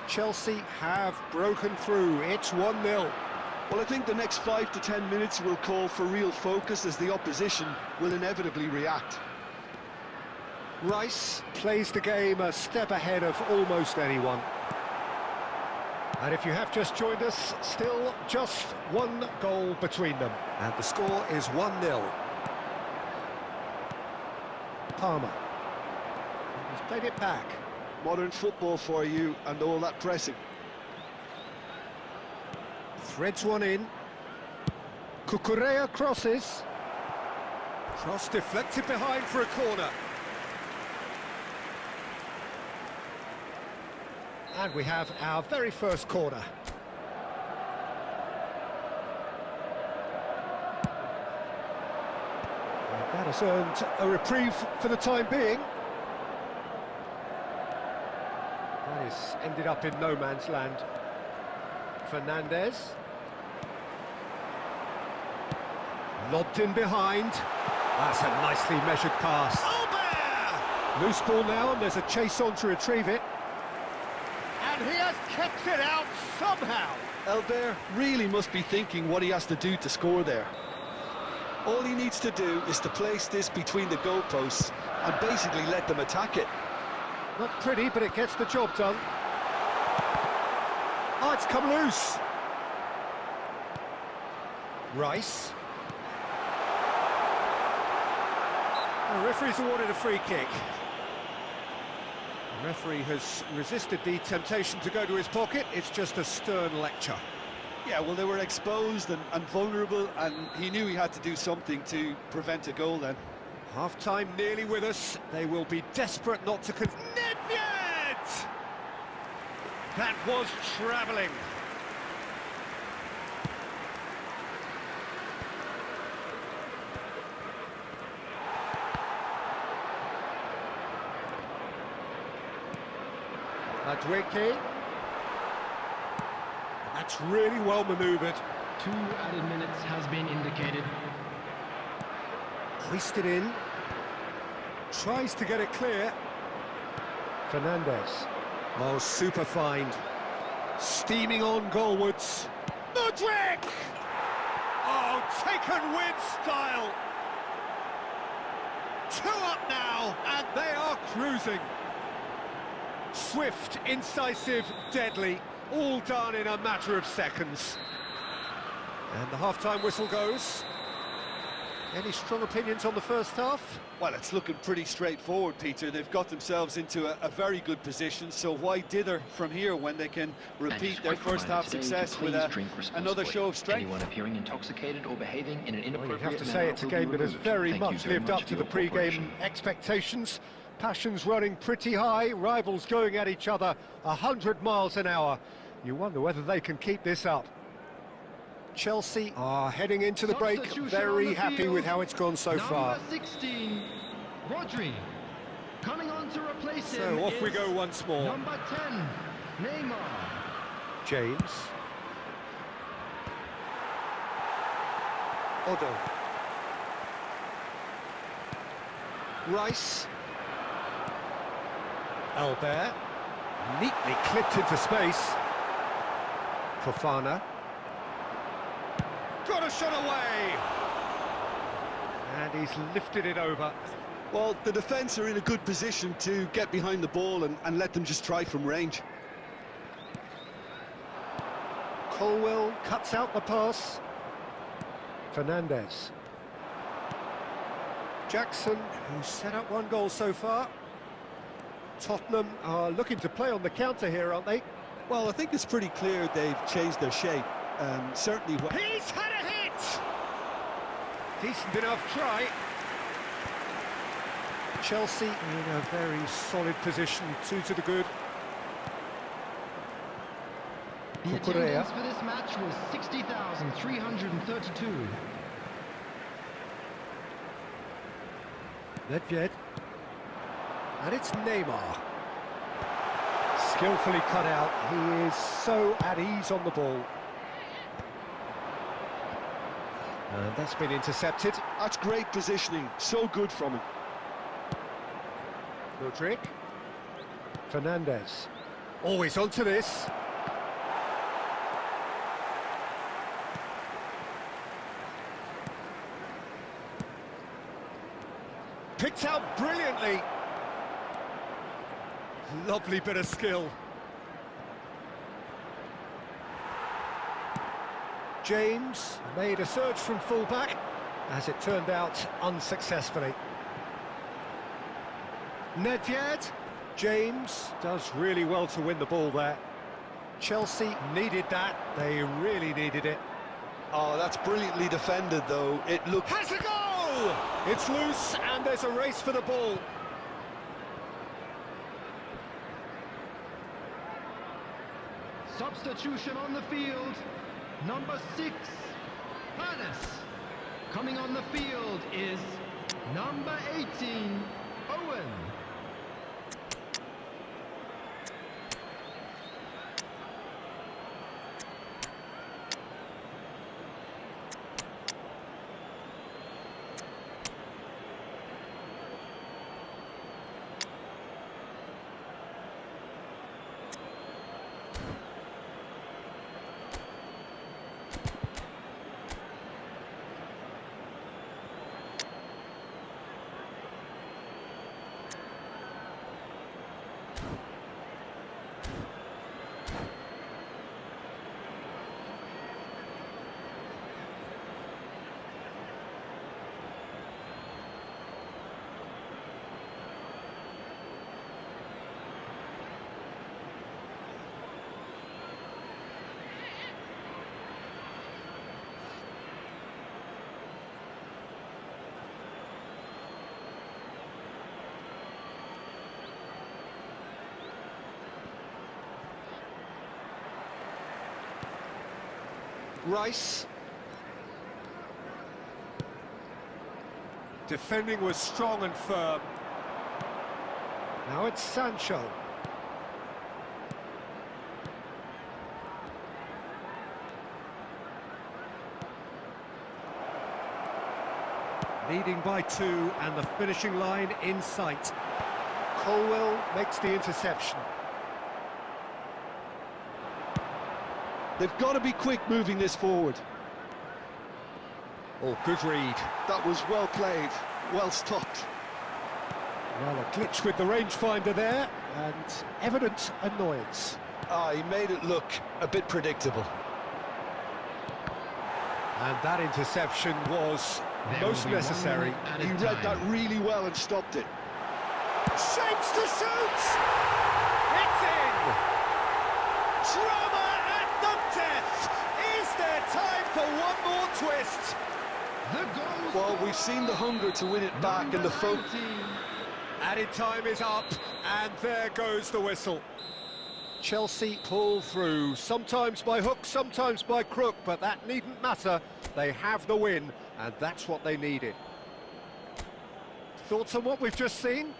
Chelsea have broken through. It's 1-0. Well, I think the next 5 to 10 minutes will call for real focus, as the opposition will inevitably react. Rice plays the game a step ahead of almost anyone. And if you have just joined us, still just one goal between them. And the score is 1-0. Palmer. He's played it back. Modern football for you, and all that pressing. Threads one in. Cucurella crosses. Cross deflected behind for a corner. And we have our very first corner. And that has earned a reprieve for the time being. That is ended up in no man's land. Fernandes. Lobbed in behind. That's a nicely measured pass. Albert! Loose ball now, and there's a chase on to retrieve it. And he has kept it out somehow. Albert really must be thinking what he has to do to score there. All he needs to do is to place this between the goalposts and basically let them attack it. Not pretty, but it gets the job done. Oh, it's come loose. Rice. The referee's awarded a free kick. The referee has resisted the temptation to go to his pocket. It's just a stern lecture. Yeah, well, they were exposed and vulnerable, and he knew he had to do something to prevent a goal then. Half-time nearly with us. They will be desperate not to Nedved! That was travelling. Madwicki. That's really well manoeuvred. 2 added minutes has been indicated. Hoisted in. Tries to get it clear. Fernandes. Oh, super find. Steaming on goalwards. Mudryk! Oh, taken with style. 2 up now, and they are cruising. Swift, incisive, deadly, all done in a matter of seconds. And the half-time whistle goes. Any strong opinions on the first half? Well, it's looking pretty straightforward, Peter. They've got themselves into a very good position, so why dither from here when they can repeat their first half success with another show of strength? Anyone appearing intoxicated or behaving in an inappropriate Well, you have to manner say it's a will be game that has removed. very Thank you much very lived much up for to the your pre-game cooperation. expectations. Passions running pretty high, rivals going at each other 100 miles an hour. You wonder whether they can keep this up. Chelsea are heading into the break, very happy with how it's gone so far. Number 16, Rodri. Coming on to replace him. So off we is go once more. Number 10, Neymar. James. Odo. Rice. Albert. Neatly clipped into space. Fofana. Got a shot away! And he's lifted it over. Well, the defence are in a good position to get behind the ball and let them just try from range. Colwell cuts out the pass. Fernandez. Jackson, who's set up one goal so far. Tottenham are looking to play on the counter here, aren't they? Well, I think it's pretty clear they've changed their shape. Certainly... He's had a hit! Decent enough try. Chelsea in a very solid position, 2 to the good. The Cucurella. attendance for this match was 60,332. Nedved. And it's Neymar. Skillfully cut out. He is so at ease on the ball. And that's been intercepted. That's great positioning, so good from him. Mudryk. Fernandez. Always onto this. Picked out brilliantly. Lovely bit of skill. James made a surge from fullback, as it turned out unsuccessfully. Nedved. James does really well to win the ball there. Chelsea needed that, they really needed it. Oh, that's brilliantly defended, though. It looked... Has a goal! It's loose, and there's a race for the ball. Substitution on the field, number 6, Palace. Coming on the field is number 18, Owen. Rice. Defending was strong and firm. Now it's Sancho. Leading by 2 and the finishing line in sight. Colwell makes the interception. They've got to be quick moving this forward. Oh, good read. That was well played, well stopped. Well, a glitch with the rangefinder there, and evident annoyance. Ah, he made it look a bit predictable. And that interception was most necessary. He read that really well and stopped it. Shapes to shoot! It's in! Drama at the death! Is there time for one more twist? Well, we've seen the hunger to win it back and the focus. Added time is up, and there goes the whistle. Chelsea pull through, sometimes by hook, sometimes by crook, but that needn't matter. They have the win, and that's what they needed. Thoughts on what we've just seen?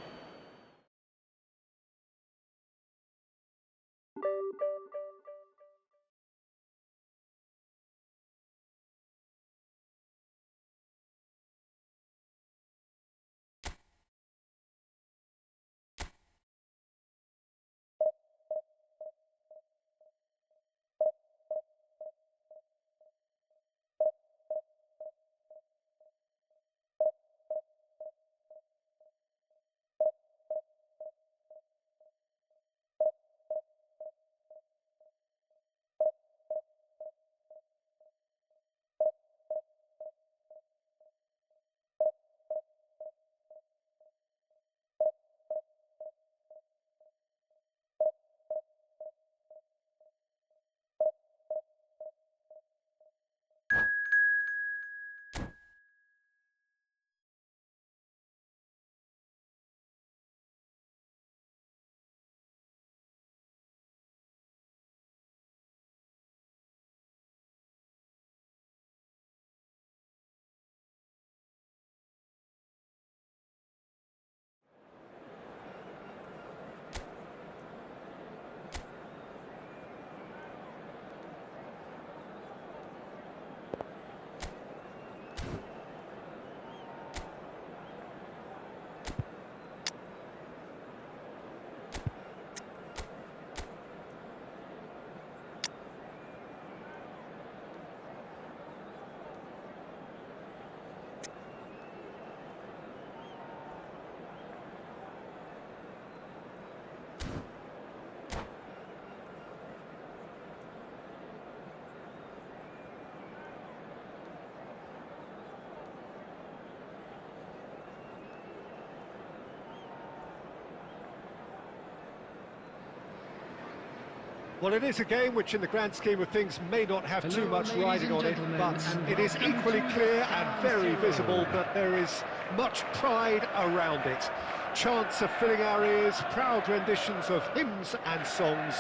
Well, it is a game which in the grand scheme of things may not have too much riding on it, but it is equally clear and very visible that there is much pride around it. Chants of filling our ears, proud renditions of hymns and songs.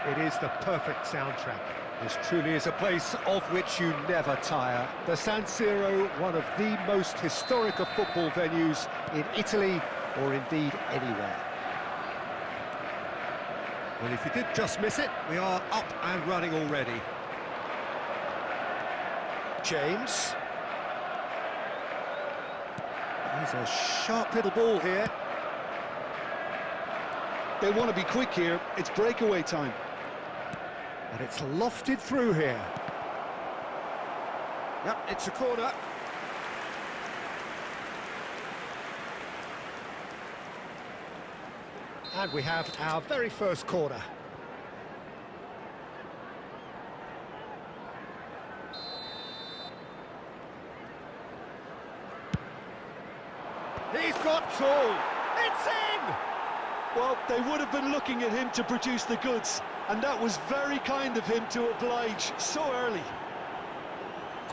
It is the perfect soundtrack. This truly is a place of which you never tire. The San Siro, one of the most historic of football venues in Italy, or indeed anywhere. Well, if you did just miss it, we are up and running already. James. He's a sharp little ball here. They want to be quick here. It's breakaway time. And it's lofted through here. Yep, it's a corner. And we have our very first corner. He's got tall. It's in! Well, they would have been looking at him to produce the goods, and that was very kind of him to oblige so early.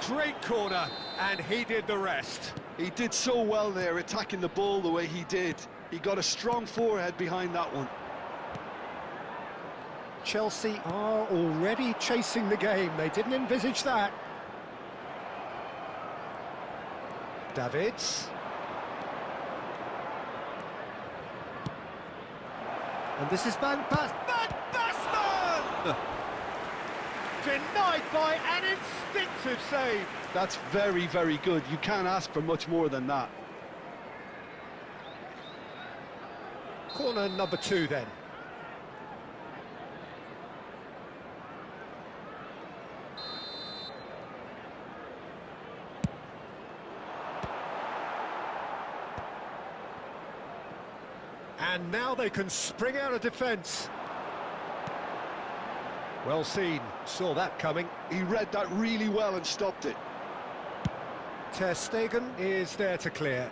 Great corner, and he did the rest. He did so well there, attacking the ball the way he did. He got a strong forehead behind that one. Chelsea are already chasing the game. They didn't envisage that. Davids. And this is Van Basten! Denied by an instinctive save. That's very, very good. You can't ask for much more than that. Corner number 2 then. And now they can spring out of defence. Well seen, saw that coming. He read that really well and stopped it. Ter Stegen is there to clear.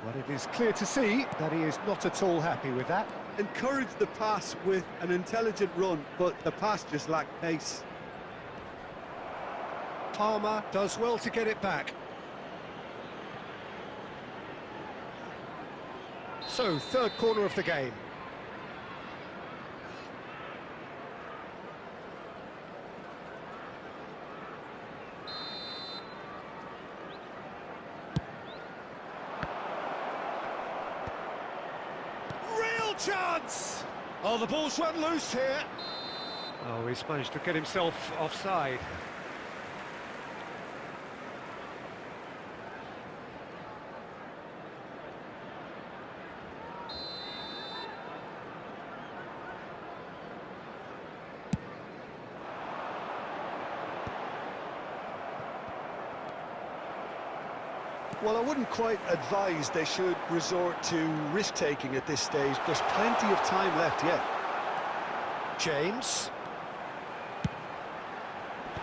But it is clear to see that he is not at all happy with that. Encouraged the pass with an intelligent run, but the pass just lacked pace. Palmer does well to get it back. So, third corner of the game. Real chance! Oh, the ball's run loose here. Oh, he's managed to get himself offside. Well, I wouldn't quite advise they should resort to risk-taking at this stage. There's plenty of time left yet. James.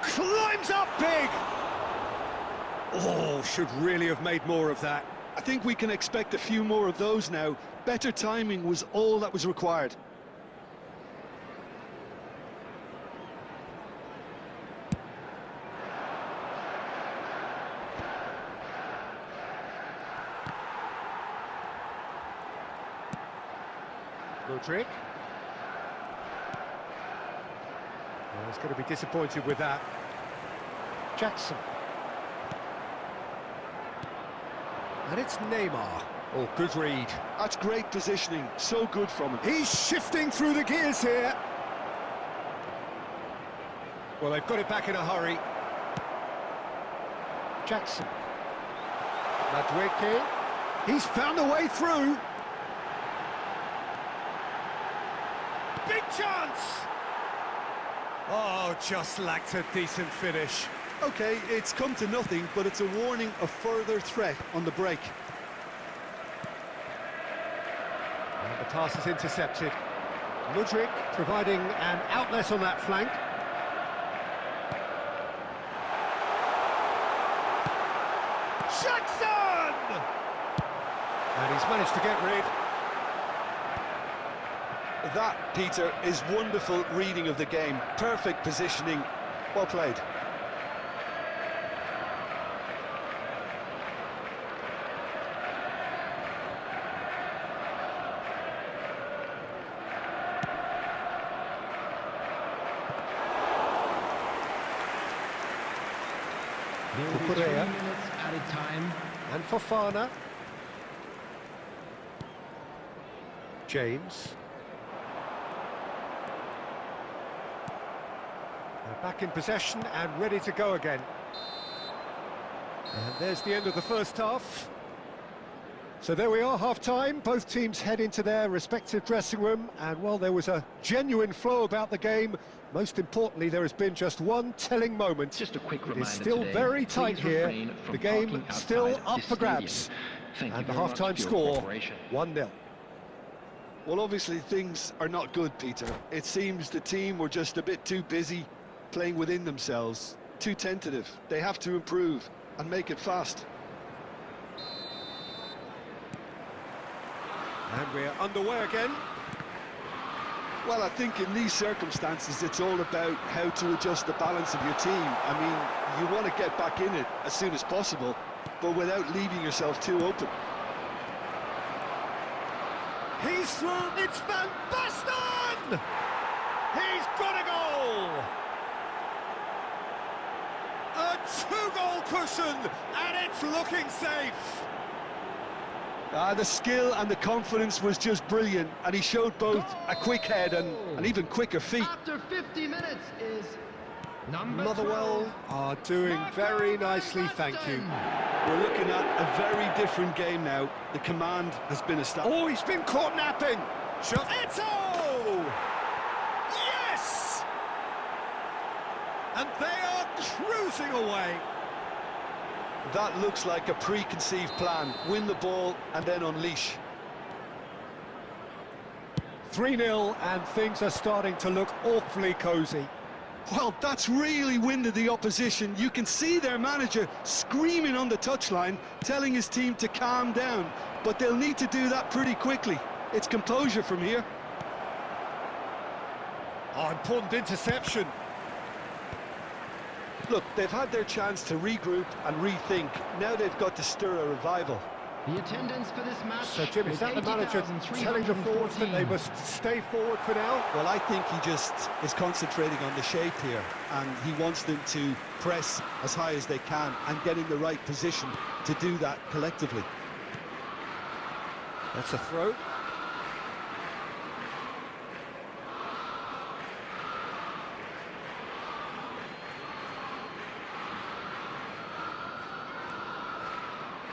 Climbs up big! Oh, should really have made more of that. I think we can expect a few more of those now. Better timing was all that was required. Mudryk. Well, he's going to be disappointed with that. Jackson. And it's Neymar. Oh, good read. That's great positioning. So good from him. He's shifting through the gears here. Well, they've got it back in a hurry. Jackson. Mudryk. He's found a way through. Big chance! Oh, just lacked a decent finish. Okay, it's come to nothing, but it's a warning of further threat on the break. And the pass is intercepted. Mudryk providing an outlet on that flank. Jackson! And he's managed to get rid. That, Peter, is wonderful reading of the game. Perfect positioning. Well played. There will be 2 Correa. minutes added time. And Fofana. James. They're back in possession and ready to go again. And there's the end of the first half. So there we are, half-time. Both teams head into their respective dressing room. And, well, there was a genuine flow about the game. Most importantly, there has been just one telling moment. Just a quick It reminder is still today, very tight please here. refrain from The game parking still outside up this for grabs. stadium. Thank you And the very much half-time for your score, cooperation. 1-0. Well, obviously things are not good, Peter. It seems the team were just a bit too busy playing within themselves, too tentative. They have to improve and make it fast. And we're underway again. Well, I think in these circumstances, it's all about how to adjust the balance of your team. I mean, you want to get back in it as soon as possible, but without leaving yourself too open. He's through, it's Van Basten! He's got a goal! A 2-goal cushion, and it's looking safe! The skill and the confidence was just brilliant, and he showed both a quick head and an even quicker feet. After 50 minutes is number Motherwell 12. are doing very nicely, thank you. We're looking at a very different game now. The command has been established. Oh, he's been caught napping! Eto! Yes! And they are cruising away. That looks like a preconceived plan. Win the ball and then unleash. 3-0, and things are starting to look awfully cosy. Well, that's really winded the opposition. You can see their manager screaming on the touchline, telling his team to calm down. But they'll need to do that pretty quickly. It's composure from here. Oh, important interception. Look, they've had their chance to regroup and rethink. Now they've got to stir a revival. The attendance for this match. So, Jim, is that the manager telling the forwards that they must stay forward for now? Well, I think he just is concentrating on the shape here, and he wants them to press as high as they can and get in the right position to do that collectively. That's a throw.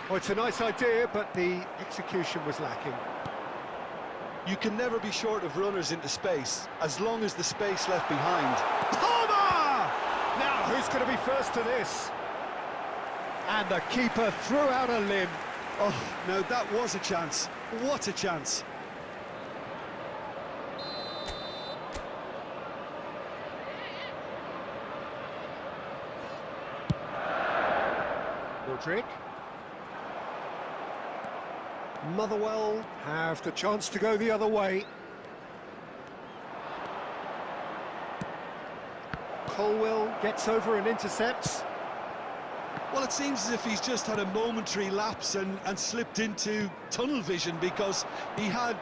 Well, it's a nice idea, but the execution was lacking. You can never be short of runners into space, as long as the space left behind. Palmer! Now, who's going to be first to this? And the keeper threw out a limb. Oh, now that was a chance. What a chance. Mudryk. Motherwell have the chance to go the other way. Colwell gets over and intercepts. Well, it seems as if he's just had a momentary lapse and slipped into tunnel vision, because he had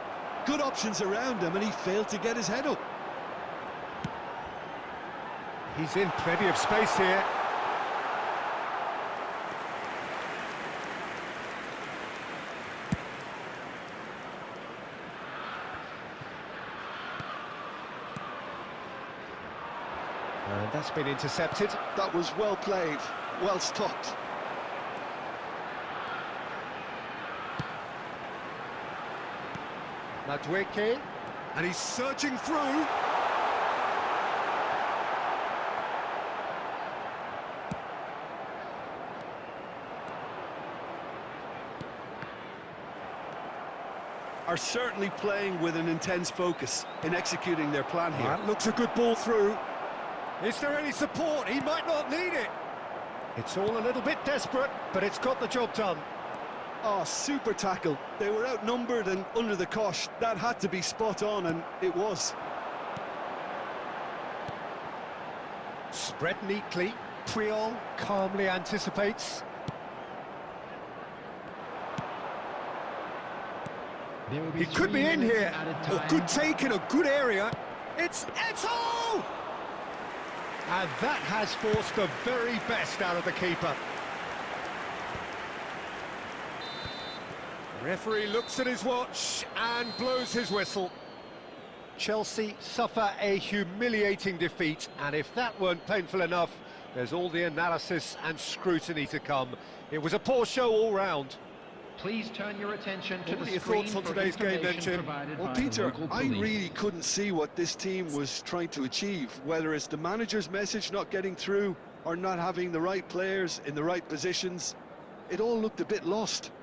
good options around him and he failed to get his head up. He's in plenty of space here. And that's been intercepted. That was well played, well stopped. Mudryk, and he's surging through. Are certainly playing with an intense focus in executing their plan here. That looks a good ball through. Is there any support? He might not need it. It's all a little bit desperate, but it's got the job done. Oh, super tackle. They were outnumbered and under the cosh. That had to be spot on, and it was. Spread neatly. Puyol calmly anticipates. He could be in here. Oh, good take in a good area. It's Eto'o! And that has forced the very best out of the keeper. Referee looks at his watch and blows his whistle. Chelsea suffer a humiliating defeat, and if that weren't painful enough, there's all the analysis and scrutiny to come. It was a poor show all round. Please turn your attention to What the are your screen thoughts on for today's game then, information Jim? provided Well, by the Peter, local I police. really couldn't see what this team was trying to achieve, whether it's the manager's message not getting through or not having the right players in the right positions. It all looked a bit lost.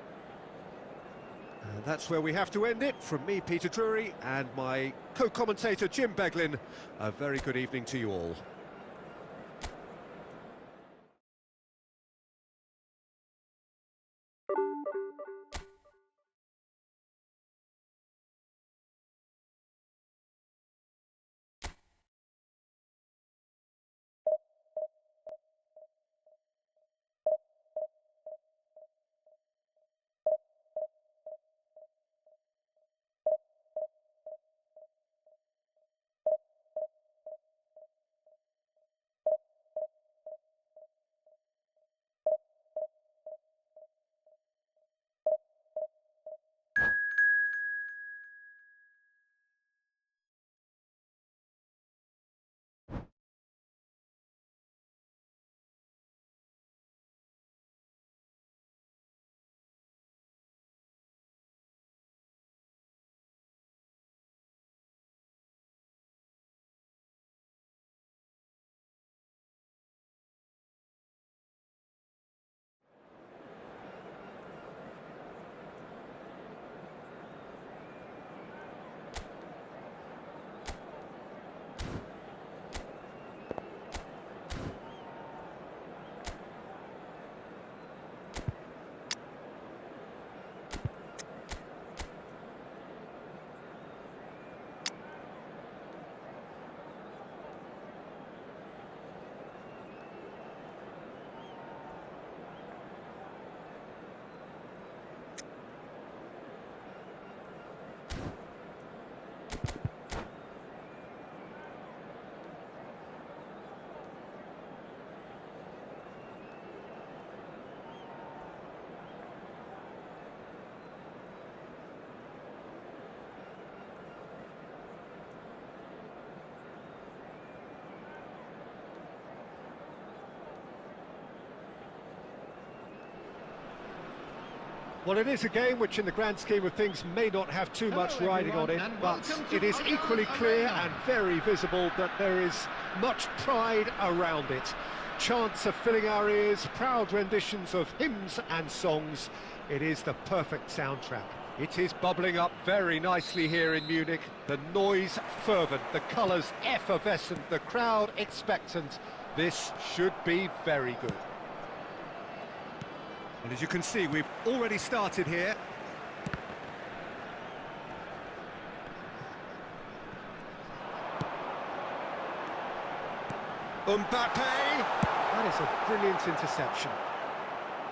And that's where we have to end it. From me, Peter Drury, and my co-commentator, Jim Beglin. A very good evening to you all. Well, it is a game which in the grand scheme of things may not have too much riding on it, but it is equally clear and very visible that there is much pride around it. Chants are filling our ears, proud renditions of hymns and songs. It is the perfect soundtrack. It is bubbling up very nicely here in Munich. The noise fervent, the colours effervescent, the crowd expectant. This should be very good. And as you can see, we've already started here. Mbappe! That is a brilliant interception.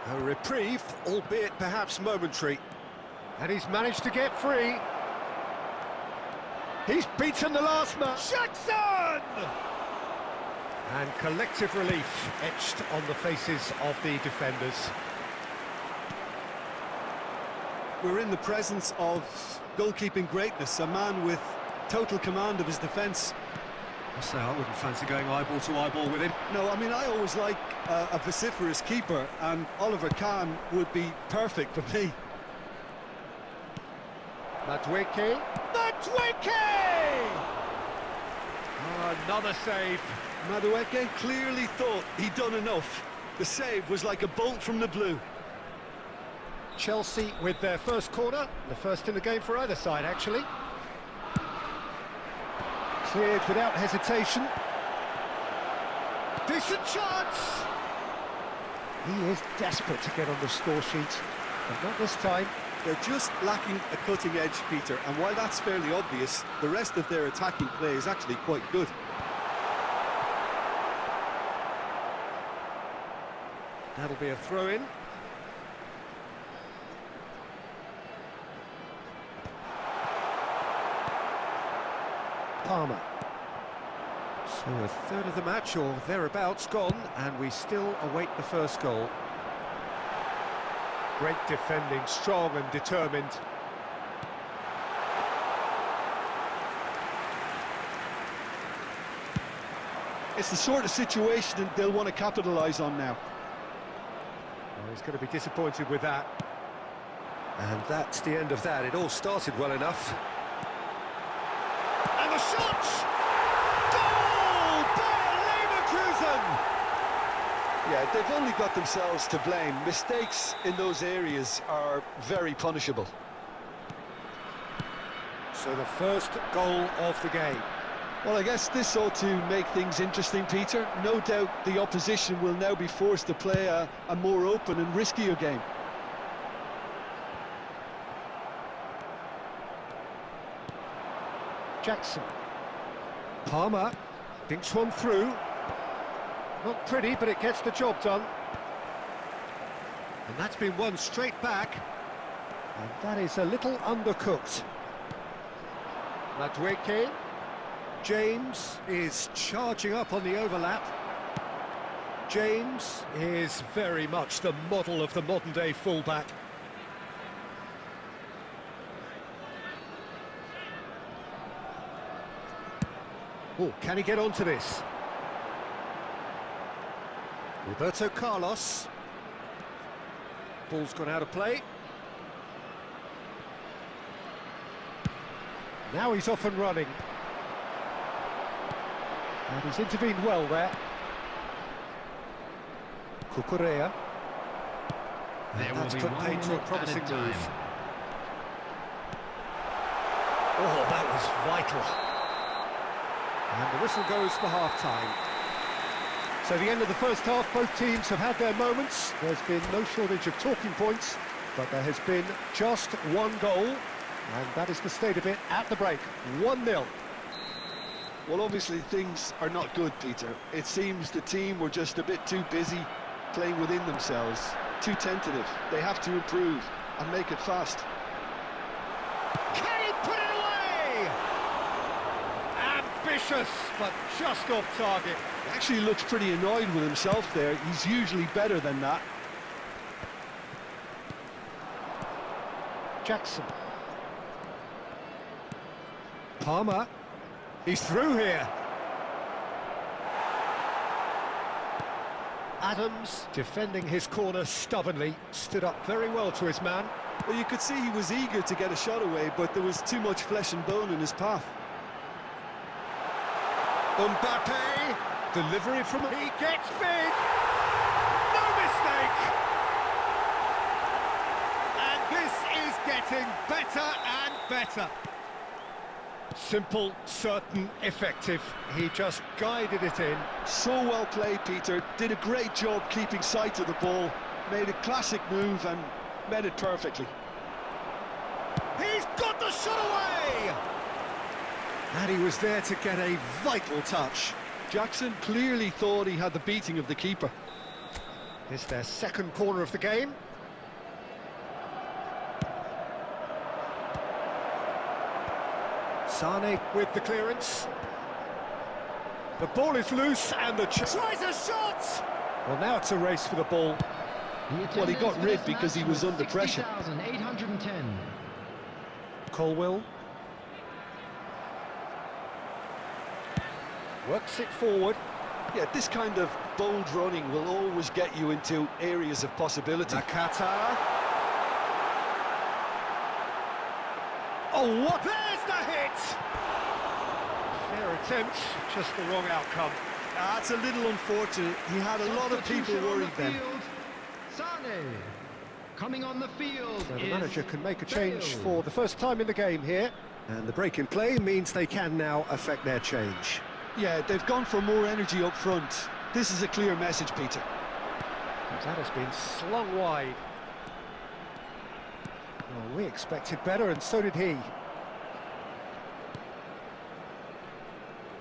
A reprieve, albeit perhaps momentary. And he's managed to get free. He's beaten the last man. Jackson! And collective relief etched on the faces of the defenders. We're in the presence of goalkeeping greatness, a man with total command of his defence. I say I wouldn't fancy going eyeball to eyeball with him. No, I mean, I always like a vociferous keeper, and Oliver Kahn would be perfect for me. Madueke! Another save. Madueke clearly thought he'd done enough. The save was like a bolt from the blue. Chelsea with their first corner, the first in the game for either side, actually. Cleared without hesitation. Decent chance! He is desperate to get on the score sheet, but not this time. They're just lacking a cutting edge, Peter, and while that's fairly obvious, the rest of their attacking play is actually quite good. That'll be a throw-in. Palmer. So a third of the match or thereabouts gone, and we still await the first goal. Great defending, strong and determined. It's the sort of situation that they'll want to capitalise on now. Well, he's going to be disappointed with that. And that's the end of that. It all started well enough. And the shot! Goal! Bayer Leverkusen! Yeah, they've only got themselves to blame. Mistakes in those areas are very punishable. So the first goal of the game. Well, I guess this ought to make things interesting, Peter. No doubt the opposition will now be forced to play a more open and riskier game. Jackson. Palmer. Dinks one through. Not pretty, but it gets the job done. And that's been won straight back. And that is a little undercooked. Madueke. James is charging up on the overlap. James is very much the model of the modern-day fullback. Oh, can he get onto this? Roberto Carlos. Ball's gone out of play. Now he's off and running. And he's intervened well there. Cucurella. That's put paid to a promising move. Oh, that was vital. And the whistle goes for half-time. So the end of the first half, both teams have had their moments. There's been no shortage of talking points, but there has been just one goal, and that is the state of it at the break. 1-0. Well, obviously things are not good, Peter. It seems the team were just a bit too busy playing within themselves, too tentative. They have to improve and make it fast. Can he put it away? Ambitious, but just off target. He actually looks pretty annoyed with himself there. He's usually better than that. Jackson. Palmer. He's through here. Adams, defending his corner stubbornly, stood up very well to his man. Well, you could see he was eager to get a shot away, but there was too much flesh and bone in his path. Mbappe, delivery from... He gets big! No mistake! And this is getting better and better. Simple, certain, effective. He just guided it in. So well played, Peter. Did a great job keeping sight of the ball. Made a classic move and met it perfectly. He's got the shot away! And he was there to get a vital touch. Jackson clearly thought he had the beating of the keeper. It's their second corner of the game. Sane with the clearance. The ball is loose and the... Tries a shot! Well, now it's a race for the ball. Well, he got rid because he was under pressure. 60,810. Colwill. Works it forward. Yeah, this kind of bold running will always get you into areas of possibility. Nakata. Oh, what? There's the hit! Fair attempt, just the wrong outcome. That's a little unfortunate. He had a lot of people Substitution on worried the then. field. Sane. Coming on the field So the is manager can make a change Bale. for the first time in the game here. And the break in play means they can now affect their change. Yeah, they've gone for more energy up front. This is a clear message, Peter. That has been slung wide. Well, we expected better, and so did he.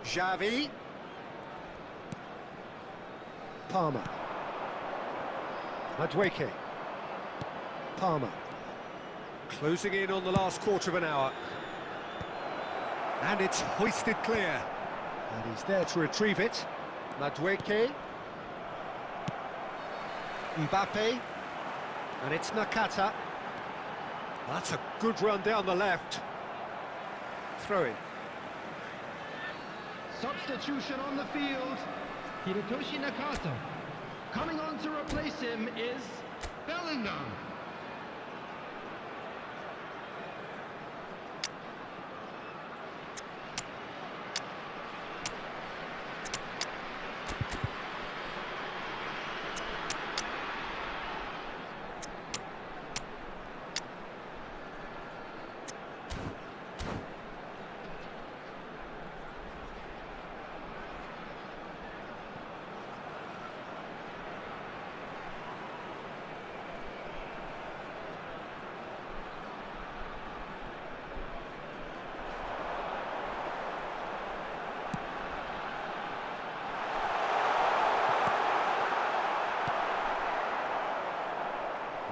Xavi. Palmer. Madueke. Palmer. Closing in on the last quarter of an hour. And it's hoisted clear. And he's there to retrieve it. Madueke. Mbappe. And it's Nakata. That's a good run down the left. Throw in. Substitution on the field. Hirotoshi Nakata. Coming on to replace him is Bellingham.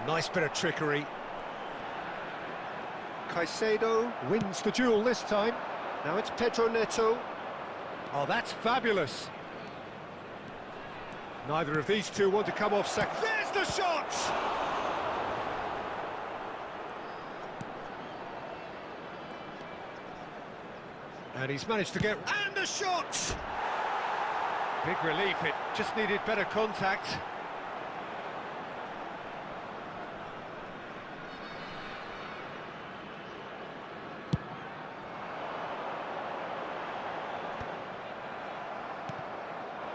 Nice bit of trickery. Caicedo wins the duel this time. Now it's Pedro Neto. Oh, that's fabulous. Neither of these two want to come off second. There's the shot! And he's managed to get... And the shot! Big relief, it just needed better contact.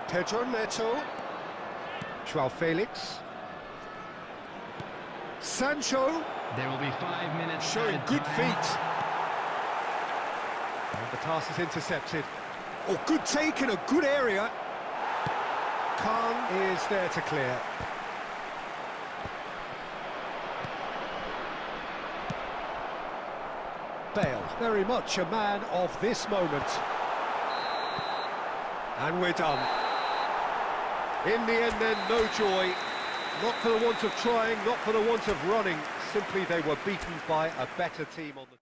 Pedro Neto. Joao Felix. Sancho. There will be 5 minutes. Showing added good time. feet. And the pass is intercepted. Oh, good take in a good area. Khan is there to clear. Bale, very much a man of this moment. And we're done. In the end then, no joy. Not for the want of trying, not for the want of running. Simply they were beaten by a better team on the...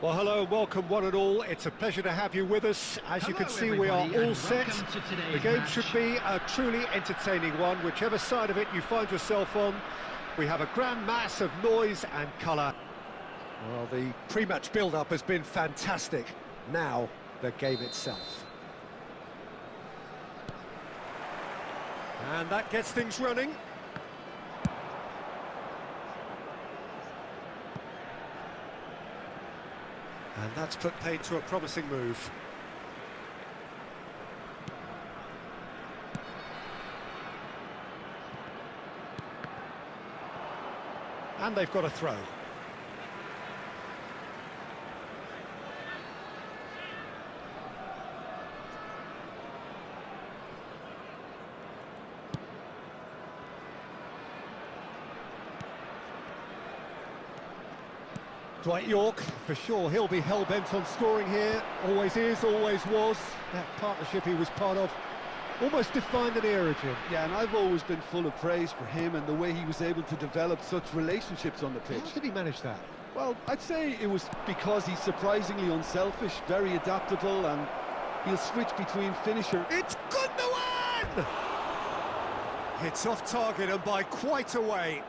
Well, hello and welcome one and all. It's a pleasure to have you with us. As you can see, we are all set. The game should be a truly entertaining one, whichever side of it you find yourself on. We have a grand mass of noise and colour. Well, the pre-match build-up has been fantastic. Now, the game itself. And that gets things running. And that's put paid to a promising move. And they've got a throw. Dwight York, for sure, he'll be hell-bent on scoring here. Always is, always was. That partnership he was part of almost defined an era, Jim. Yeah, and I've always been full of praise for him and the way he was able to develop such relationships on the pitch. How did he manage that? Well, I'd say it was because he's surprisingly unselfish, very adaptable, and he'll switch between finisher. It's Gundogan! It's off target and by quite a way.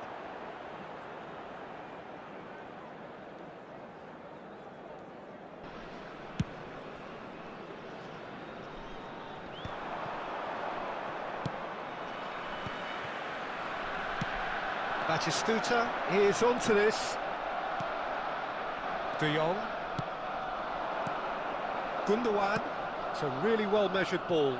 Batistuta is onto this. De Jong. Gundogan. It's a really well-measured ball.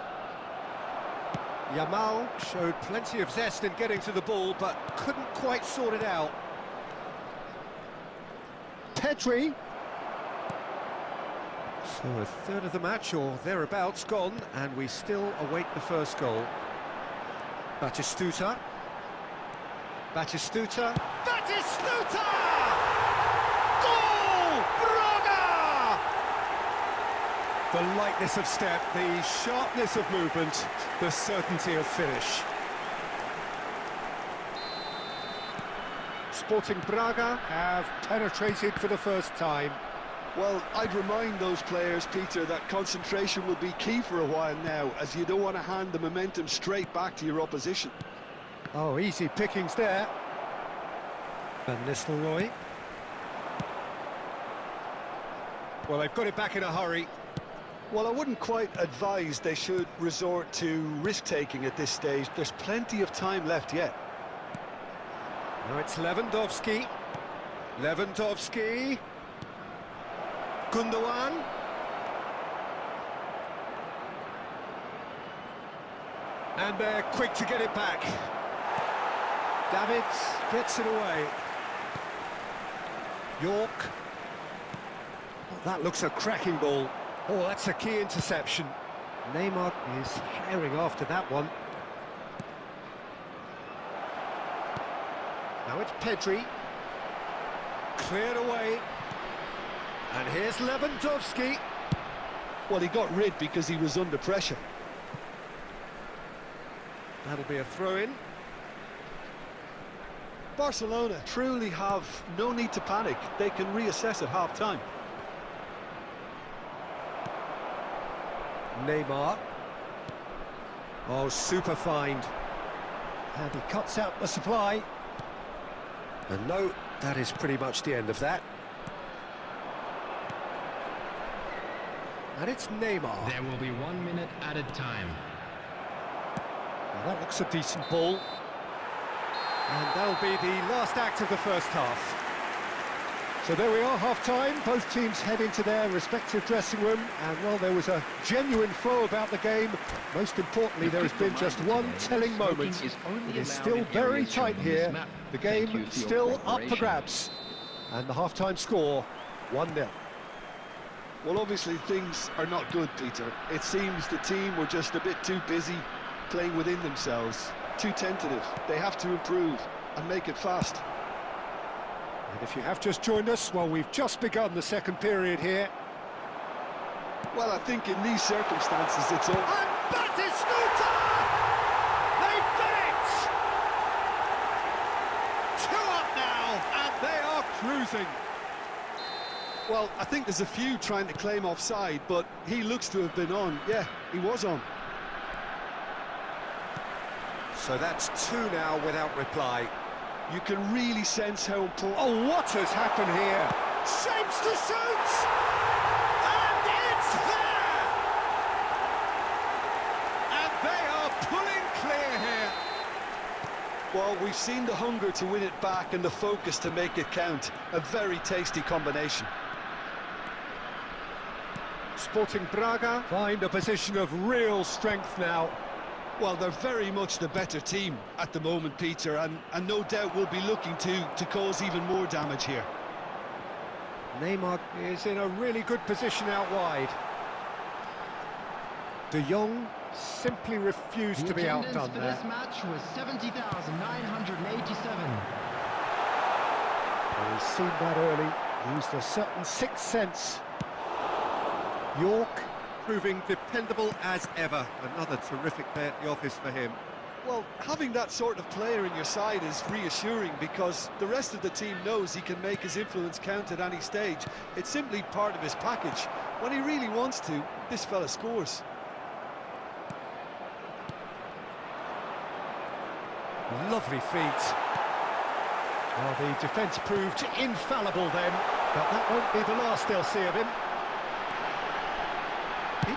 Yamal showed plenty of zest in getting to the ball, but couldn't quite sort it out. Pedri. So a third of the match, or thereabouts, gone, and we still await the first goal. Batistuta. Batistuta. Batistuta! Goal! Braga! The lightness of step, the sharpness of movement, the certainty of finish. Sporting Braga have penetrated for the first time. Well, I'd remind those players, Peter, that concentration will be key for a while now, as you don't want to hand the momentum straight back to your opposition. Oh, easy pickings there. Van Nistelrooy. Well, they've got it back in a hurry. Well, I wouldn't quite advise they should resort to risk-taking at this stage. There's plenty of time left yet. Now it's Lewandowski. Lewandowski. Gundogan. And they're quick to get it back. Davids gets it away. York. Oh, that looks a cracking ball. Oh, that's a key interception. Neymar is herring after that one. Now it's Pedri. Cleared away. And here's Lewandowski. Well, he got rid because he was under pressure. That'll be a throw-in. Barcelona truly have no need to panic. They can reassess at half-time. Neymar. Oh, super find. And he cuts out the supply. And no, that is pretty much the end of that. And it's Neymar. There will be 1 minute added time. Well, that looks a decent ball. And that'll be the last act of the first half. So there we are, half-time. Both teams head into their respective dressing room. And, well, there was a genuine flow about the game. Most importantly, there has been just one telling moment. It is still very tight here. The game still up for grabs. And the half-time score, 1-0. Well, obviously, things are not good, Peter. It seems the team were just a bit too busy playing within themselves. Too tentative. They have to improve and make it fast. And if you have just joined us, well, we've just begun the second period here. Well, I think in these circumstances, it's all... And Batistuta! They've done it! 2 up now, and they are cruising. Well, I think there's a few trying to claim offside, but he looks to have been on. Yeah, he was on. So that's two now without reply. You can really sense how important... Oh, what has happened here? Shapes to shoot! And it's there! And they are pulling clear here. Well, we've seen the hunger to win it back and the focus to make it count. A very tasty combination. Sporting Braga find a position of real strength now. Well, they're very much the better team at the moment, Peter, and no doubt will be looking to cause even more damage here. Neymar is in a really good position out wide. De Jong simply refused to be outdone there. This match was 70,987. Well, he's seen that early, used a certain sixth sense. York proving dependable as ever. Another terrific day at the office for him. Well, having that sort of player in your side is reassuring because the rest of the team knows he can make his influence count at any stage. It's simply part of his package. When he really wants to, this fella scores. Lovely feet. Well, the defence proved infallible then, but that won't be the last they'll see of him.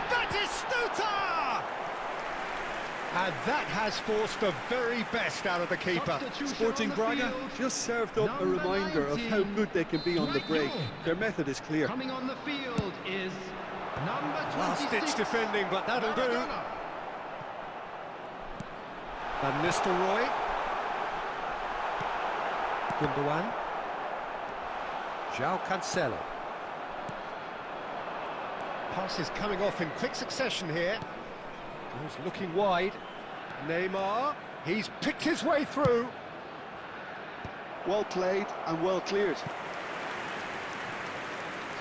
Batistuta! And that has forced the very best out of the keeper. Sporting Braga just served up a reminder of how good they can be on the break. Their method is clear. Coming on the field is number 26. Last-ditch defending, but that'll do. Van Nistelrooy. Gundogan. João Cancelo. Pass is coming off in quick succession here. He's looking wide. Neymar, he's picked his way through. Well played and well cleared.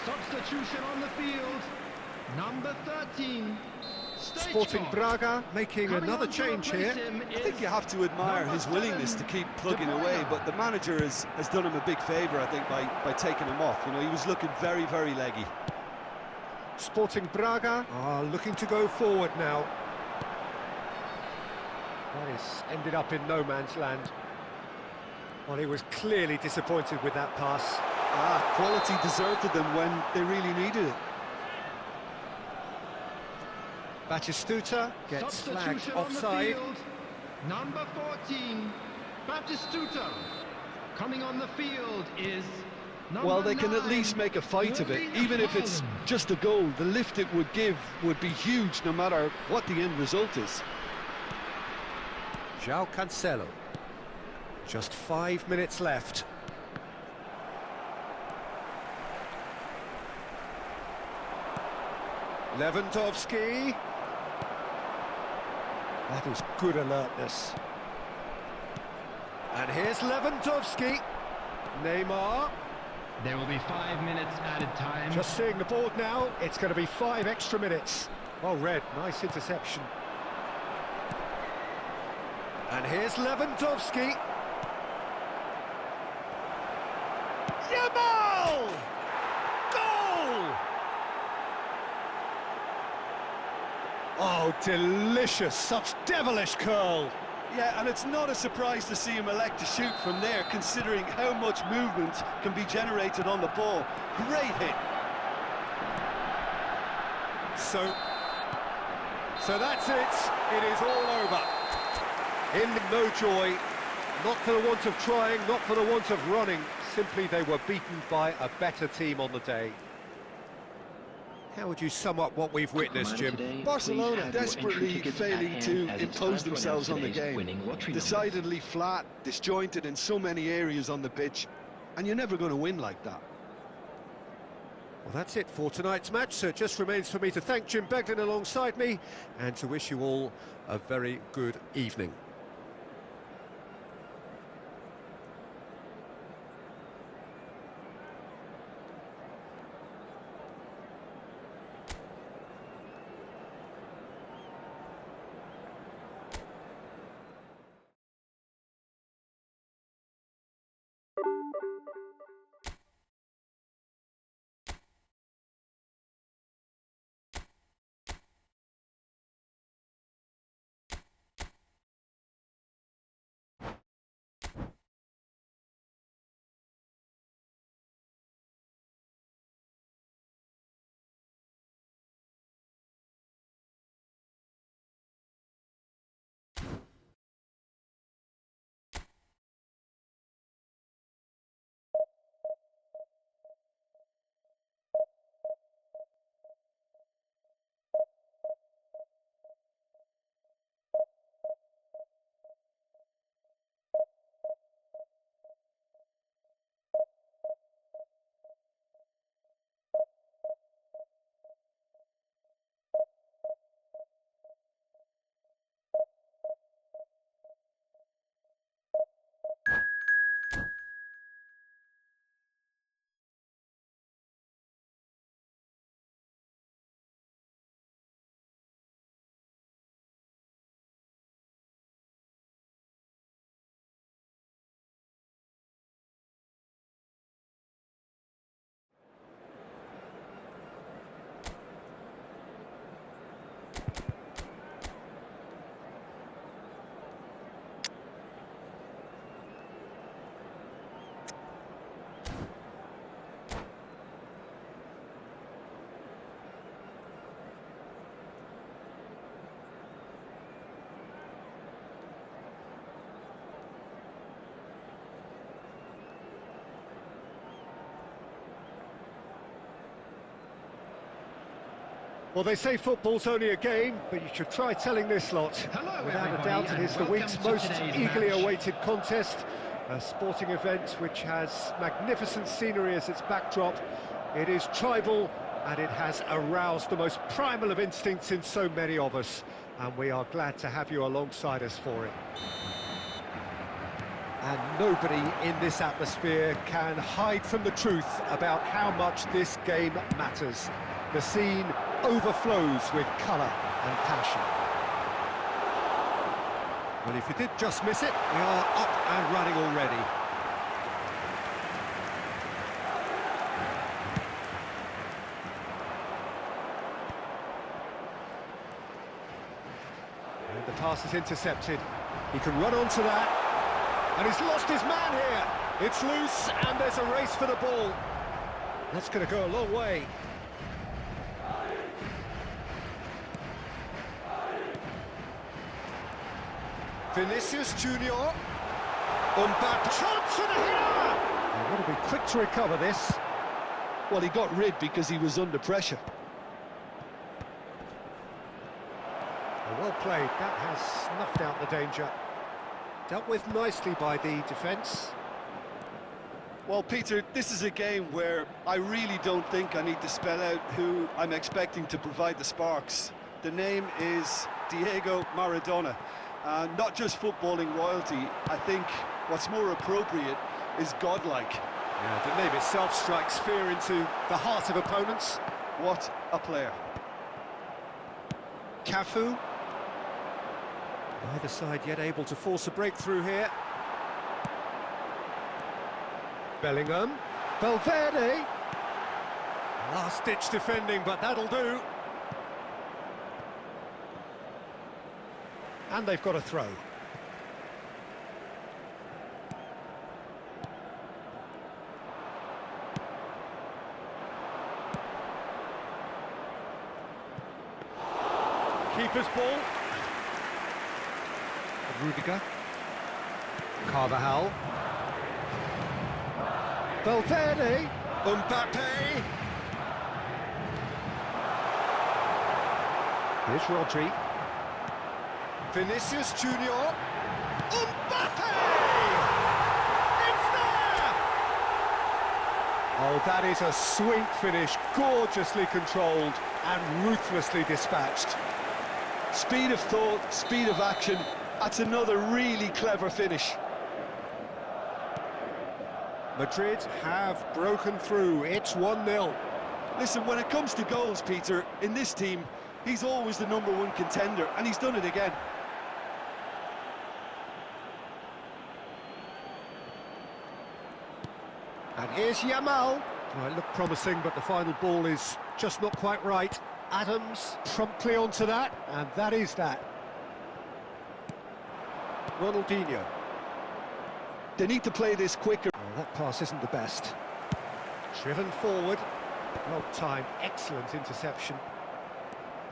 Substitution on the field, number 13. Sporting Braga making another change here. I think you have to admire his willingness to keep plugging away, but the manager has done him a big favour, I think, by taking him off. You know, he was looking very, very leggy. Sporting Braga are looking to go forward now. That is ended up in no man's land. Well, he was clearly disappointed with that pass. Quality deserted them when they really needed it. Batistuta gets flagged Substitution on the offside. field, number 14, Batistuta. Coming on the field is number Well, they can 9, at least make a fight of it, Erling even if it's Haaland. just a goal. The lift it would give would be huge, no matter what the end result is. João Cancelo. Just 5 minutes left. Lewandowski. That is good alertness. And here's Lewandowski. Neymar. There will be 5 minutes added time. Just seeing the board now, it's going to be 5 extra minutes. Well read, nice interception. And here's Lewandowski. Yamal! Goal! Oh, delicious, such devilish curl. Yeah, and it's not a surprise to see him elect to shoot from there, considering how much movement can be generated on the ball. Great hit. So that's it. It is all over. In no joy, not for the want of trying, not for the want of running. Simply they were beaten by a better team on the day. How would you sum up what we've witnessed, Jim? Barcelona desperately failing to impose themselves on the game. Decidedly flat, disjointed in so many areas on the pitch, and you're never going to win like that. Well, that's it for tonight's match, so it just remains for me to thank Jim Beglin alongside me and to wish you all a very good evening. Well, they say football's only a game, but you should try telling this lot. Hello, Without a everybody, doubt, it and is the welcome week's to most today's eagerly match. awaited contest. A sporting event which has magnificent scenery as its backdrop. It is tribal, and it has aroused the most primal of instincts in so many of us. And we are glad to have you alongside us for it. And nobody in this atmosphere can hide from the truth about how much this game matters. The scene overflows with colour and passion. Well, if you did just miss it, we are up and running already. And the pass is intercepted. He can run onto that. And he's lost his man here. It's loose, and there's a race for the ball. That's going to go a long way. Vinicius Junior. Mbappe. Chance and a header! They've got to be quick to recover this. Well, he got rid because he was under pressure. Well played. That has snuffed out the danger. Dealt with nicely by the defence. Well, Peter, this is a game where I really don't think I need to spell out who I'm expecting to provide the sparks. The name is Diego Maradona. Not just footballing royalty, I think what's more appropriate is godlike. Yeah, the name itself strikes fear into the heart of opponents. What a player. Cafu. Neither side yet able to force a breakthrough here. Bellingham. Valverde. Last-ditch defending, but that'll do. And they've got a throw. Keeper's ball. Rudiger. Carvajal. Valverde. Mbappe. Here's Rodri. Vinicius Junior. Mbappe! It's there! Oh, that is a sweet finish, gorgeously controlled and ruthlessly dispatched. Speed of thought, speed of action. That's another really clever finish. Madrid have broken through. It's 1-0. Listen, when it comes to goals, Peter, in this team, he's always the #1 contender, and he's done it again. And here's Yamal. Well, it looked promising, but the final ball is just not quite right. Adams promptly onto that, and that is that. Ronaldinho. They need to play this quicker. Well, that pass isn't the best. Driven forward. Well timed, excellent interception.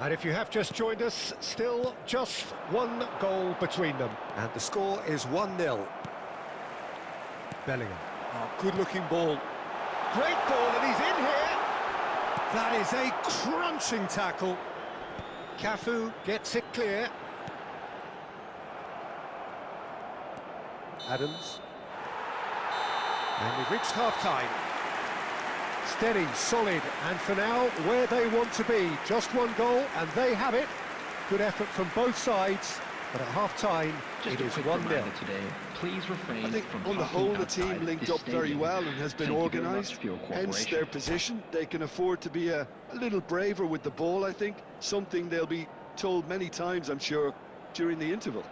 And if you have just joined us, still just one goal between them. And the score is 1-0. Bellingham. Oh, good-looking ball. Great ball, and he's in here. That is a crunching tackle. Cafu gets it clear. Adams. And we've reached half-time. Steady, solid, and for now, where they want to be. Just one goal, and they have it. Good effort from both sides, but at half-time, it is 1-0. Today, please refrain I think from on the parking whole, the outside team linked this up very stadium. well and has been Thank you very organised. much for your Hence cooperation. their position. They can afford to be a little braver with the ball, I think. Something they'll be told many times, I'm sure, during the interval.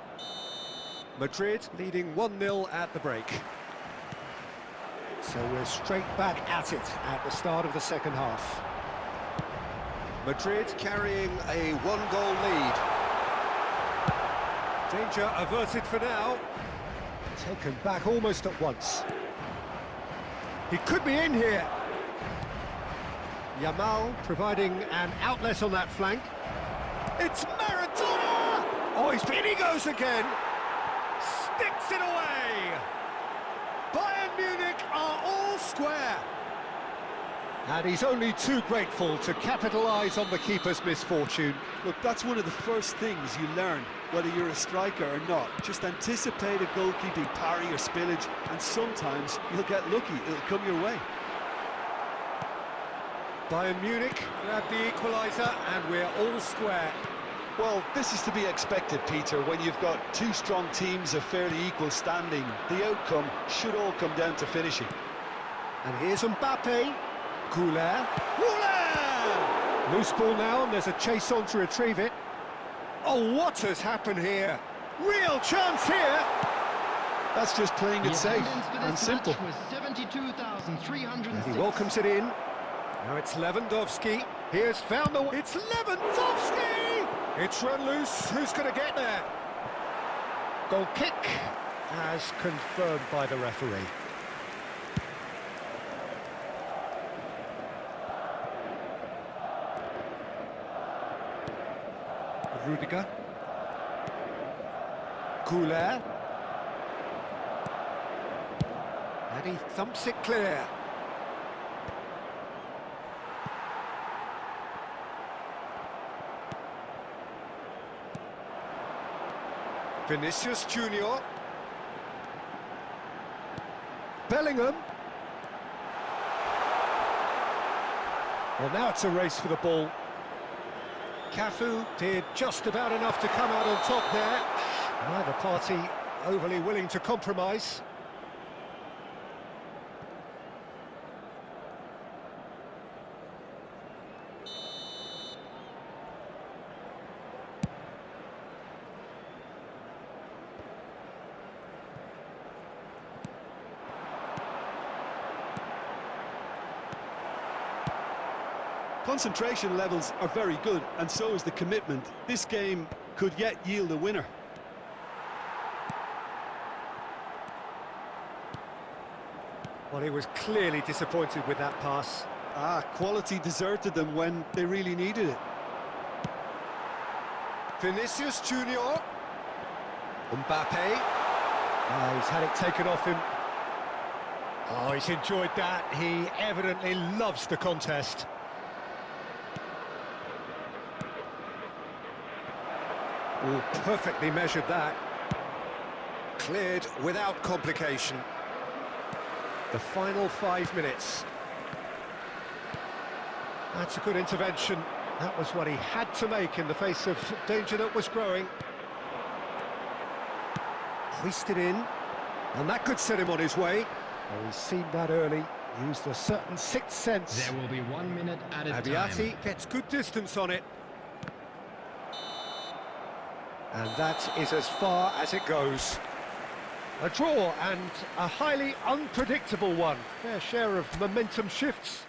Madrid leading 1-0 at the break. So we're straight back at it at the start of the second half. Madrid carrying a one-goal lead. Danger averted for now. Taken back almost at once. He could be in here. Yamal providing an outlet on that flank. It's Maradona! Oh, in he goes again. Sticks it away. Bayern Munich are all square. And he's only too grateful to capitalise on the keeper's misfortune. Look, that's one of the first things you learn, whether you're a striker or not. Just anticipate a goalkeeping parry or spillage, and sometimes you'll get lucky, it'll come your way. Bayern Munich grab the equaliser, and we're all square. Well, this is to be expected, Peter, when you've got two strong teams of fairly equal standing. The outcome should all come down to finishing. And here's Mbappe. Goulet. Loose ball now, and there's a chase on to retrieve it. Oh, what has happened here? Real chance here! That's just playing it safe and simple. And he welcomes it in. Now it's Lewandowski. Here's found the... It's Lewandowski! It's run loose. Who's going to get there? Goal kick, as confirmed by the referee. Rudiger. Goulet. And he thumps it clear. Vinicius Junior. Bellingham. Well, now it's a race for the ball. Cafu did just about enough to come out on top there. Neither party overly willing to compromise. Concentration levels are very good, and so is the commitment. This game could yet yield a winner. Well, he was clearly disappointed with that pass. Quality deserted them when they really needed it. Vinicius Junior. Mbappe. He's had it taken off him. Oh, he's enjoyed that. He evidently loves the contest. Oh, perfectly measured that. Cleared without complication. The final 5 minutes. That's a good intervention. That was what he had to make in the face of danger that was growing. Hoisted in, and that could set him on his way. Oh, he's seen that early, used a certain sixth sense. There will be 1 minute at a Abiati time. gets good distance on it. And that is as far as it goes. A draw, and a highly unpredictable one. Fair share of momentum shifts.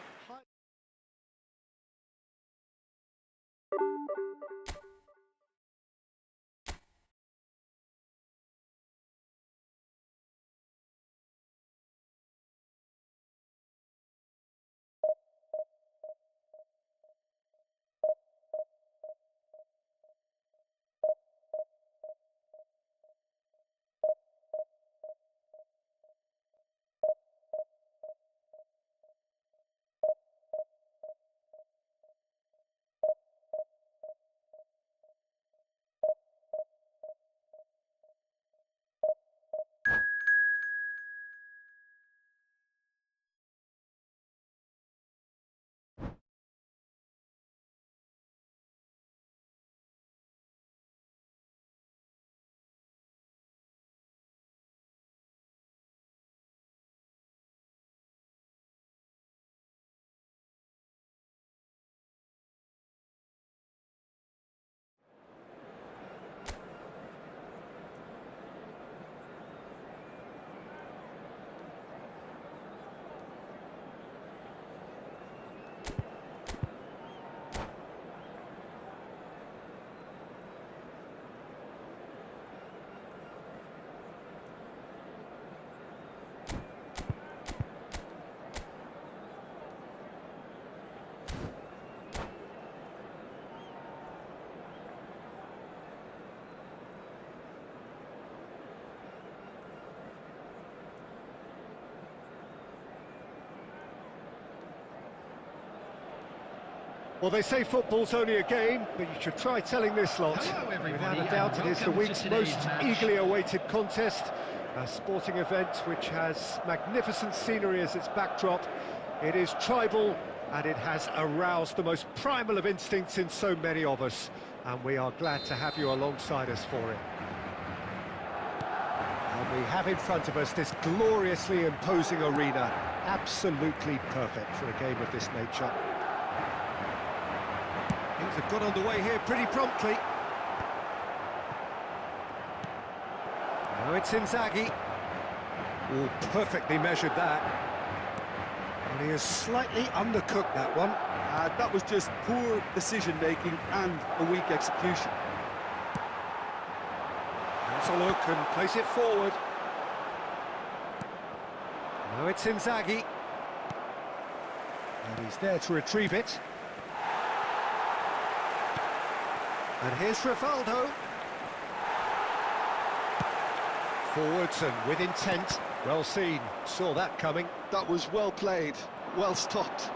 Well, they say football's only a game, but you should try telling this lot. Hello, everybody, Without a doubt, and it is the welcome to week's today's most match. eagerly awaited contest. A sporting event which has magnificent scenery as its backdrop. It is tribal, and it has aroused the most primal of instincts in so many of us. And we are glad to have you alongside us for it. And we have in front of us this gloriously imposing arena. Absolutely perfect for a game of this nature. Things have got underway here pretty promptly. Now it's Inzaghi. Oh, perfectly measured that. And he has slightly undercooked that one. That was just poor decision-making and a weak execution. Let's a look and place it forward. Now it's Inzaghi. And he's there to retrieve it. And here's Rivaldo. Forwards and with intent. Well seen. Saw that coming. That was well played, well stopped.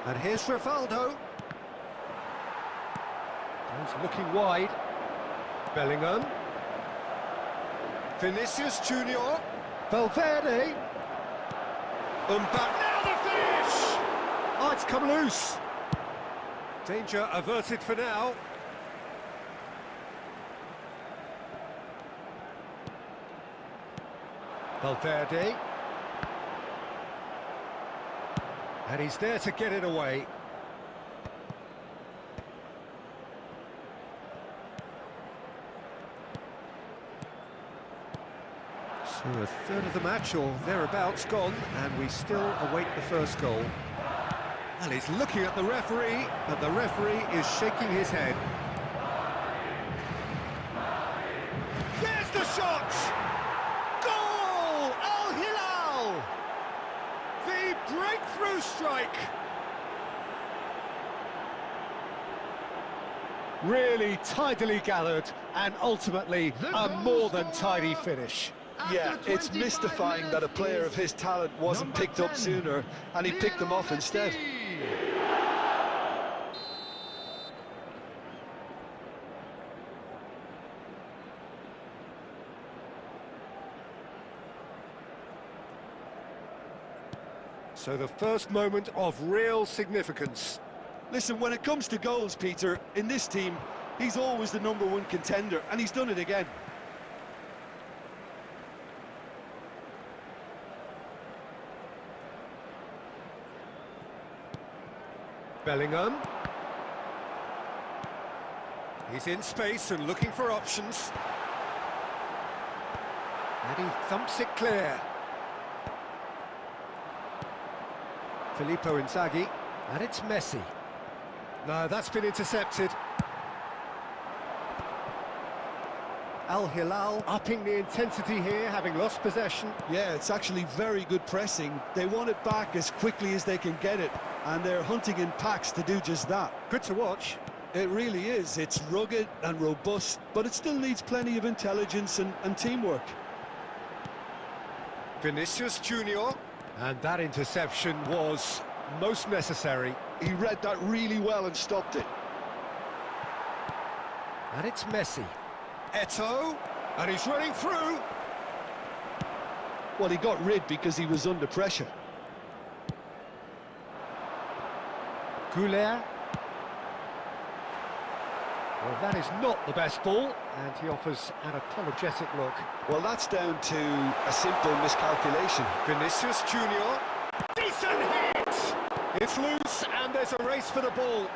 And here's Rivaldo. He's looking wide. Bellingham. Vinicius Junior. Valverde. Now the finish! Oh, it's come loose. Danger averted for now. Valverde. And he's there to get it away. So a third of the match or thereabouts gone, and we still await the first goal. And he's looking at the referee, but the referee is shaking his head. There's the shot! Goal! Al Hilal! The breakthrough strike! Really tidily gathered, and ultimately a more than tidy finish. Yeah, it's mystifying that a player of his talent wasn't picked up sooner, and he picked them off instead. So the first moment of real significance. Listen, when it comes to goals, Peter, in this team, he's always the #1 contender, and he's done it again. Bellingham. He's in space and looking for options. And he thumps it clear. Filippo Inzaghi. And it's Messi. No, that's been intercepted. Al Hilal upping the intensity here, having lost possession. Yeah, it's actually very good pressing. They want it back as quickly as they can get it, and they're hunting in packs to do just that. Good to watch. It really is. It's rugged and robust, but it still needs plenty of intelligence and teamwork. Vinicius Junior. And that interception was most necessary. He read that really well and stopped it. And it's Messi. Eto'o, and he's running through. Well, he got rid because he was under pressure. Goulet. Well, that is not the best ball, and he offers an apologetic look. Well, that's down to a simple miscalculation. Vinicius Junior. Decent hit! It's loose, and there's a race for the ball.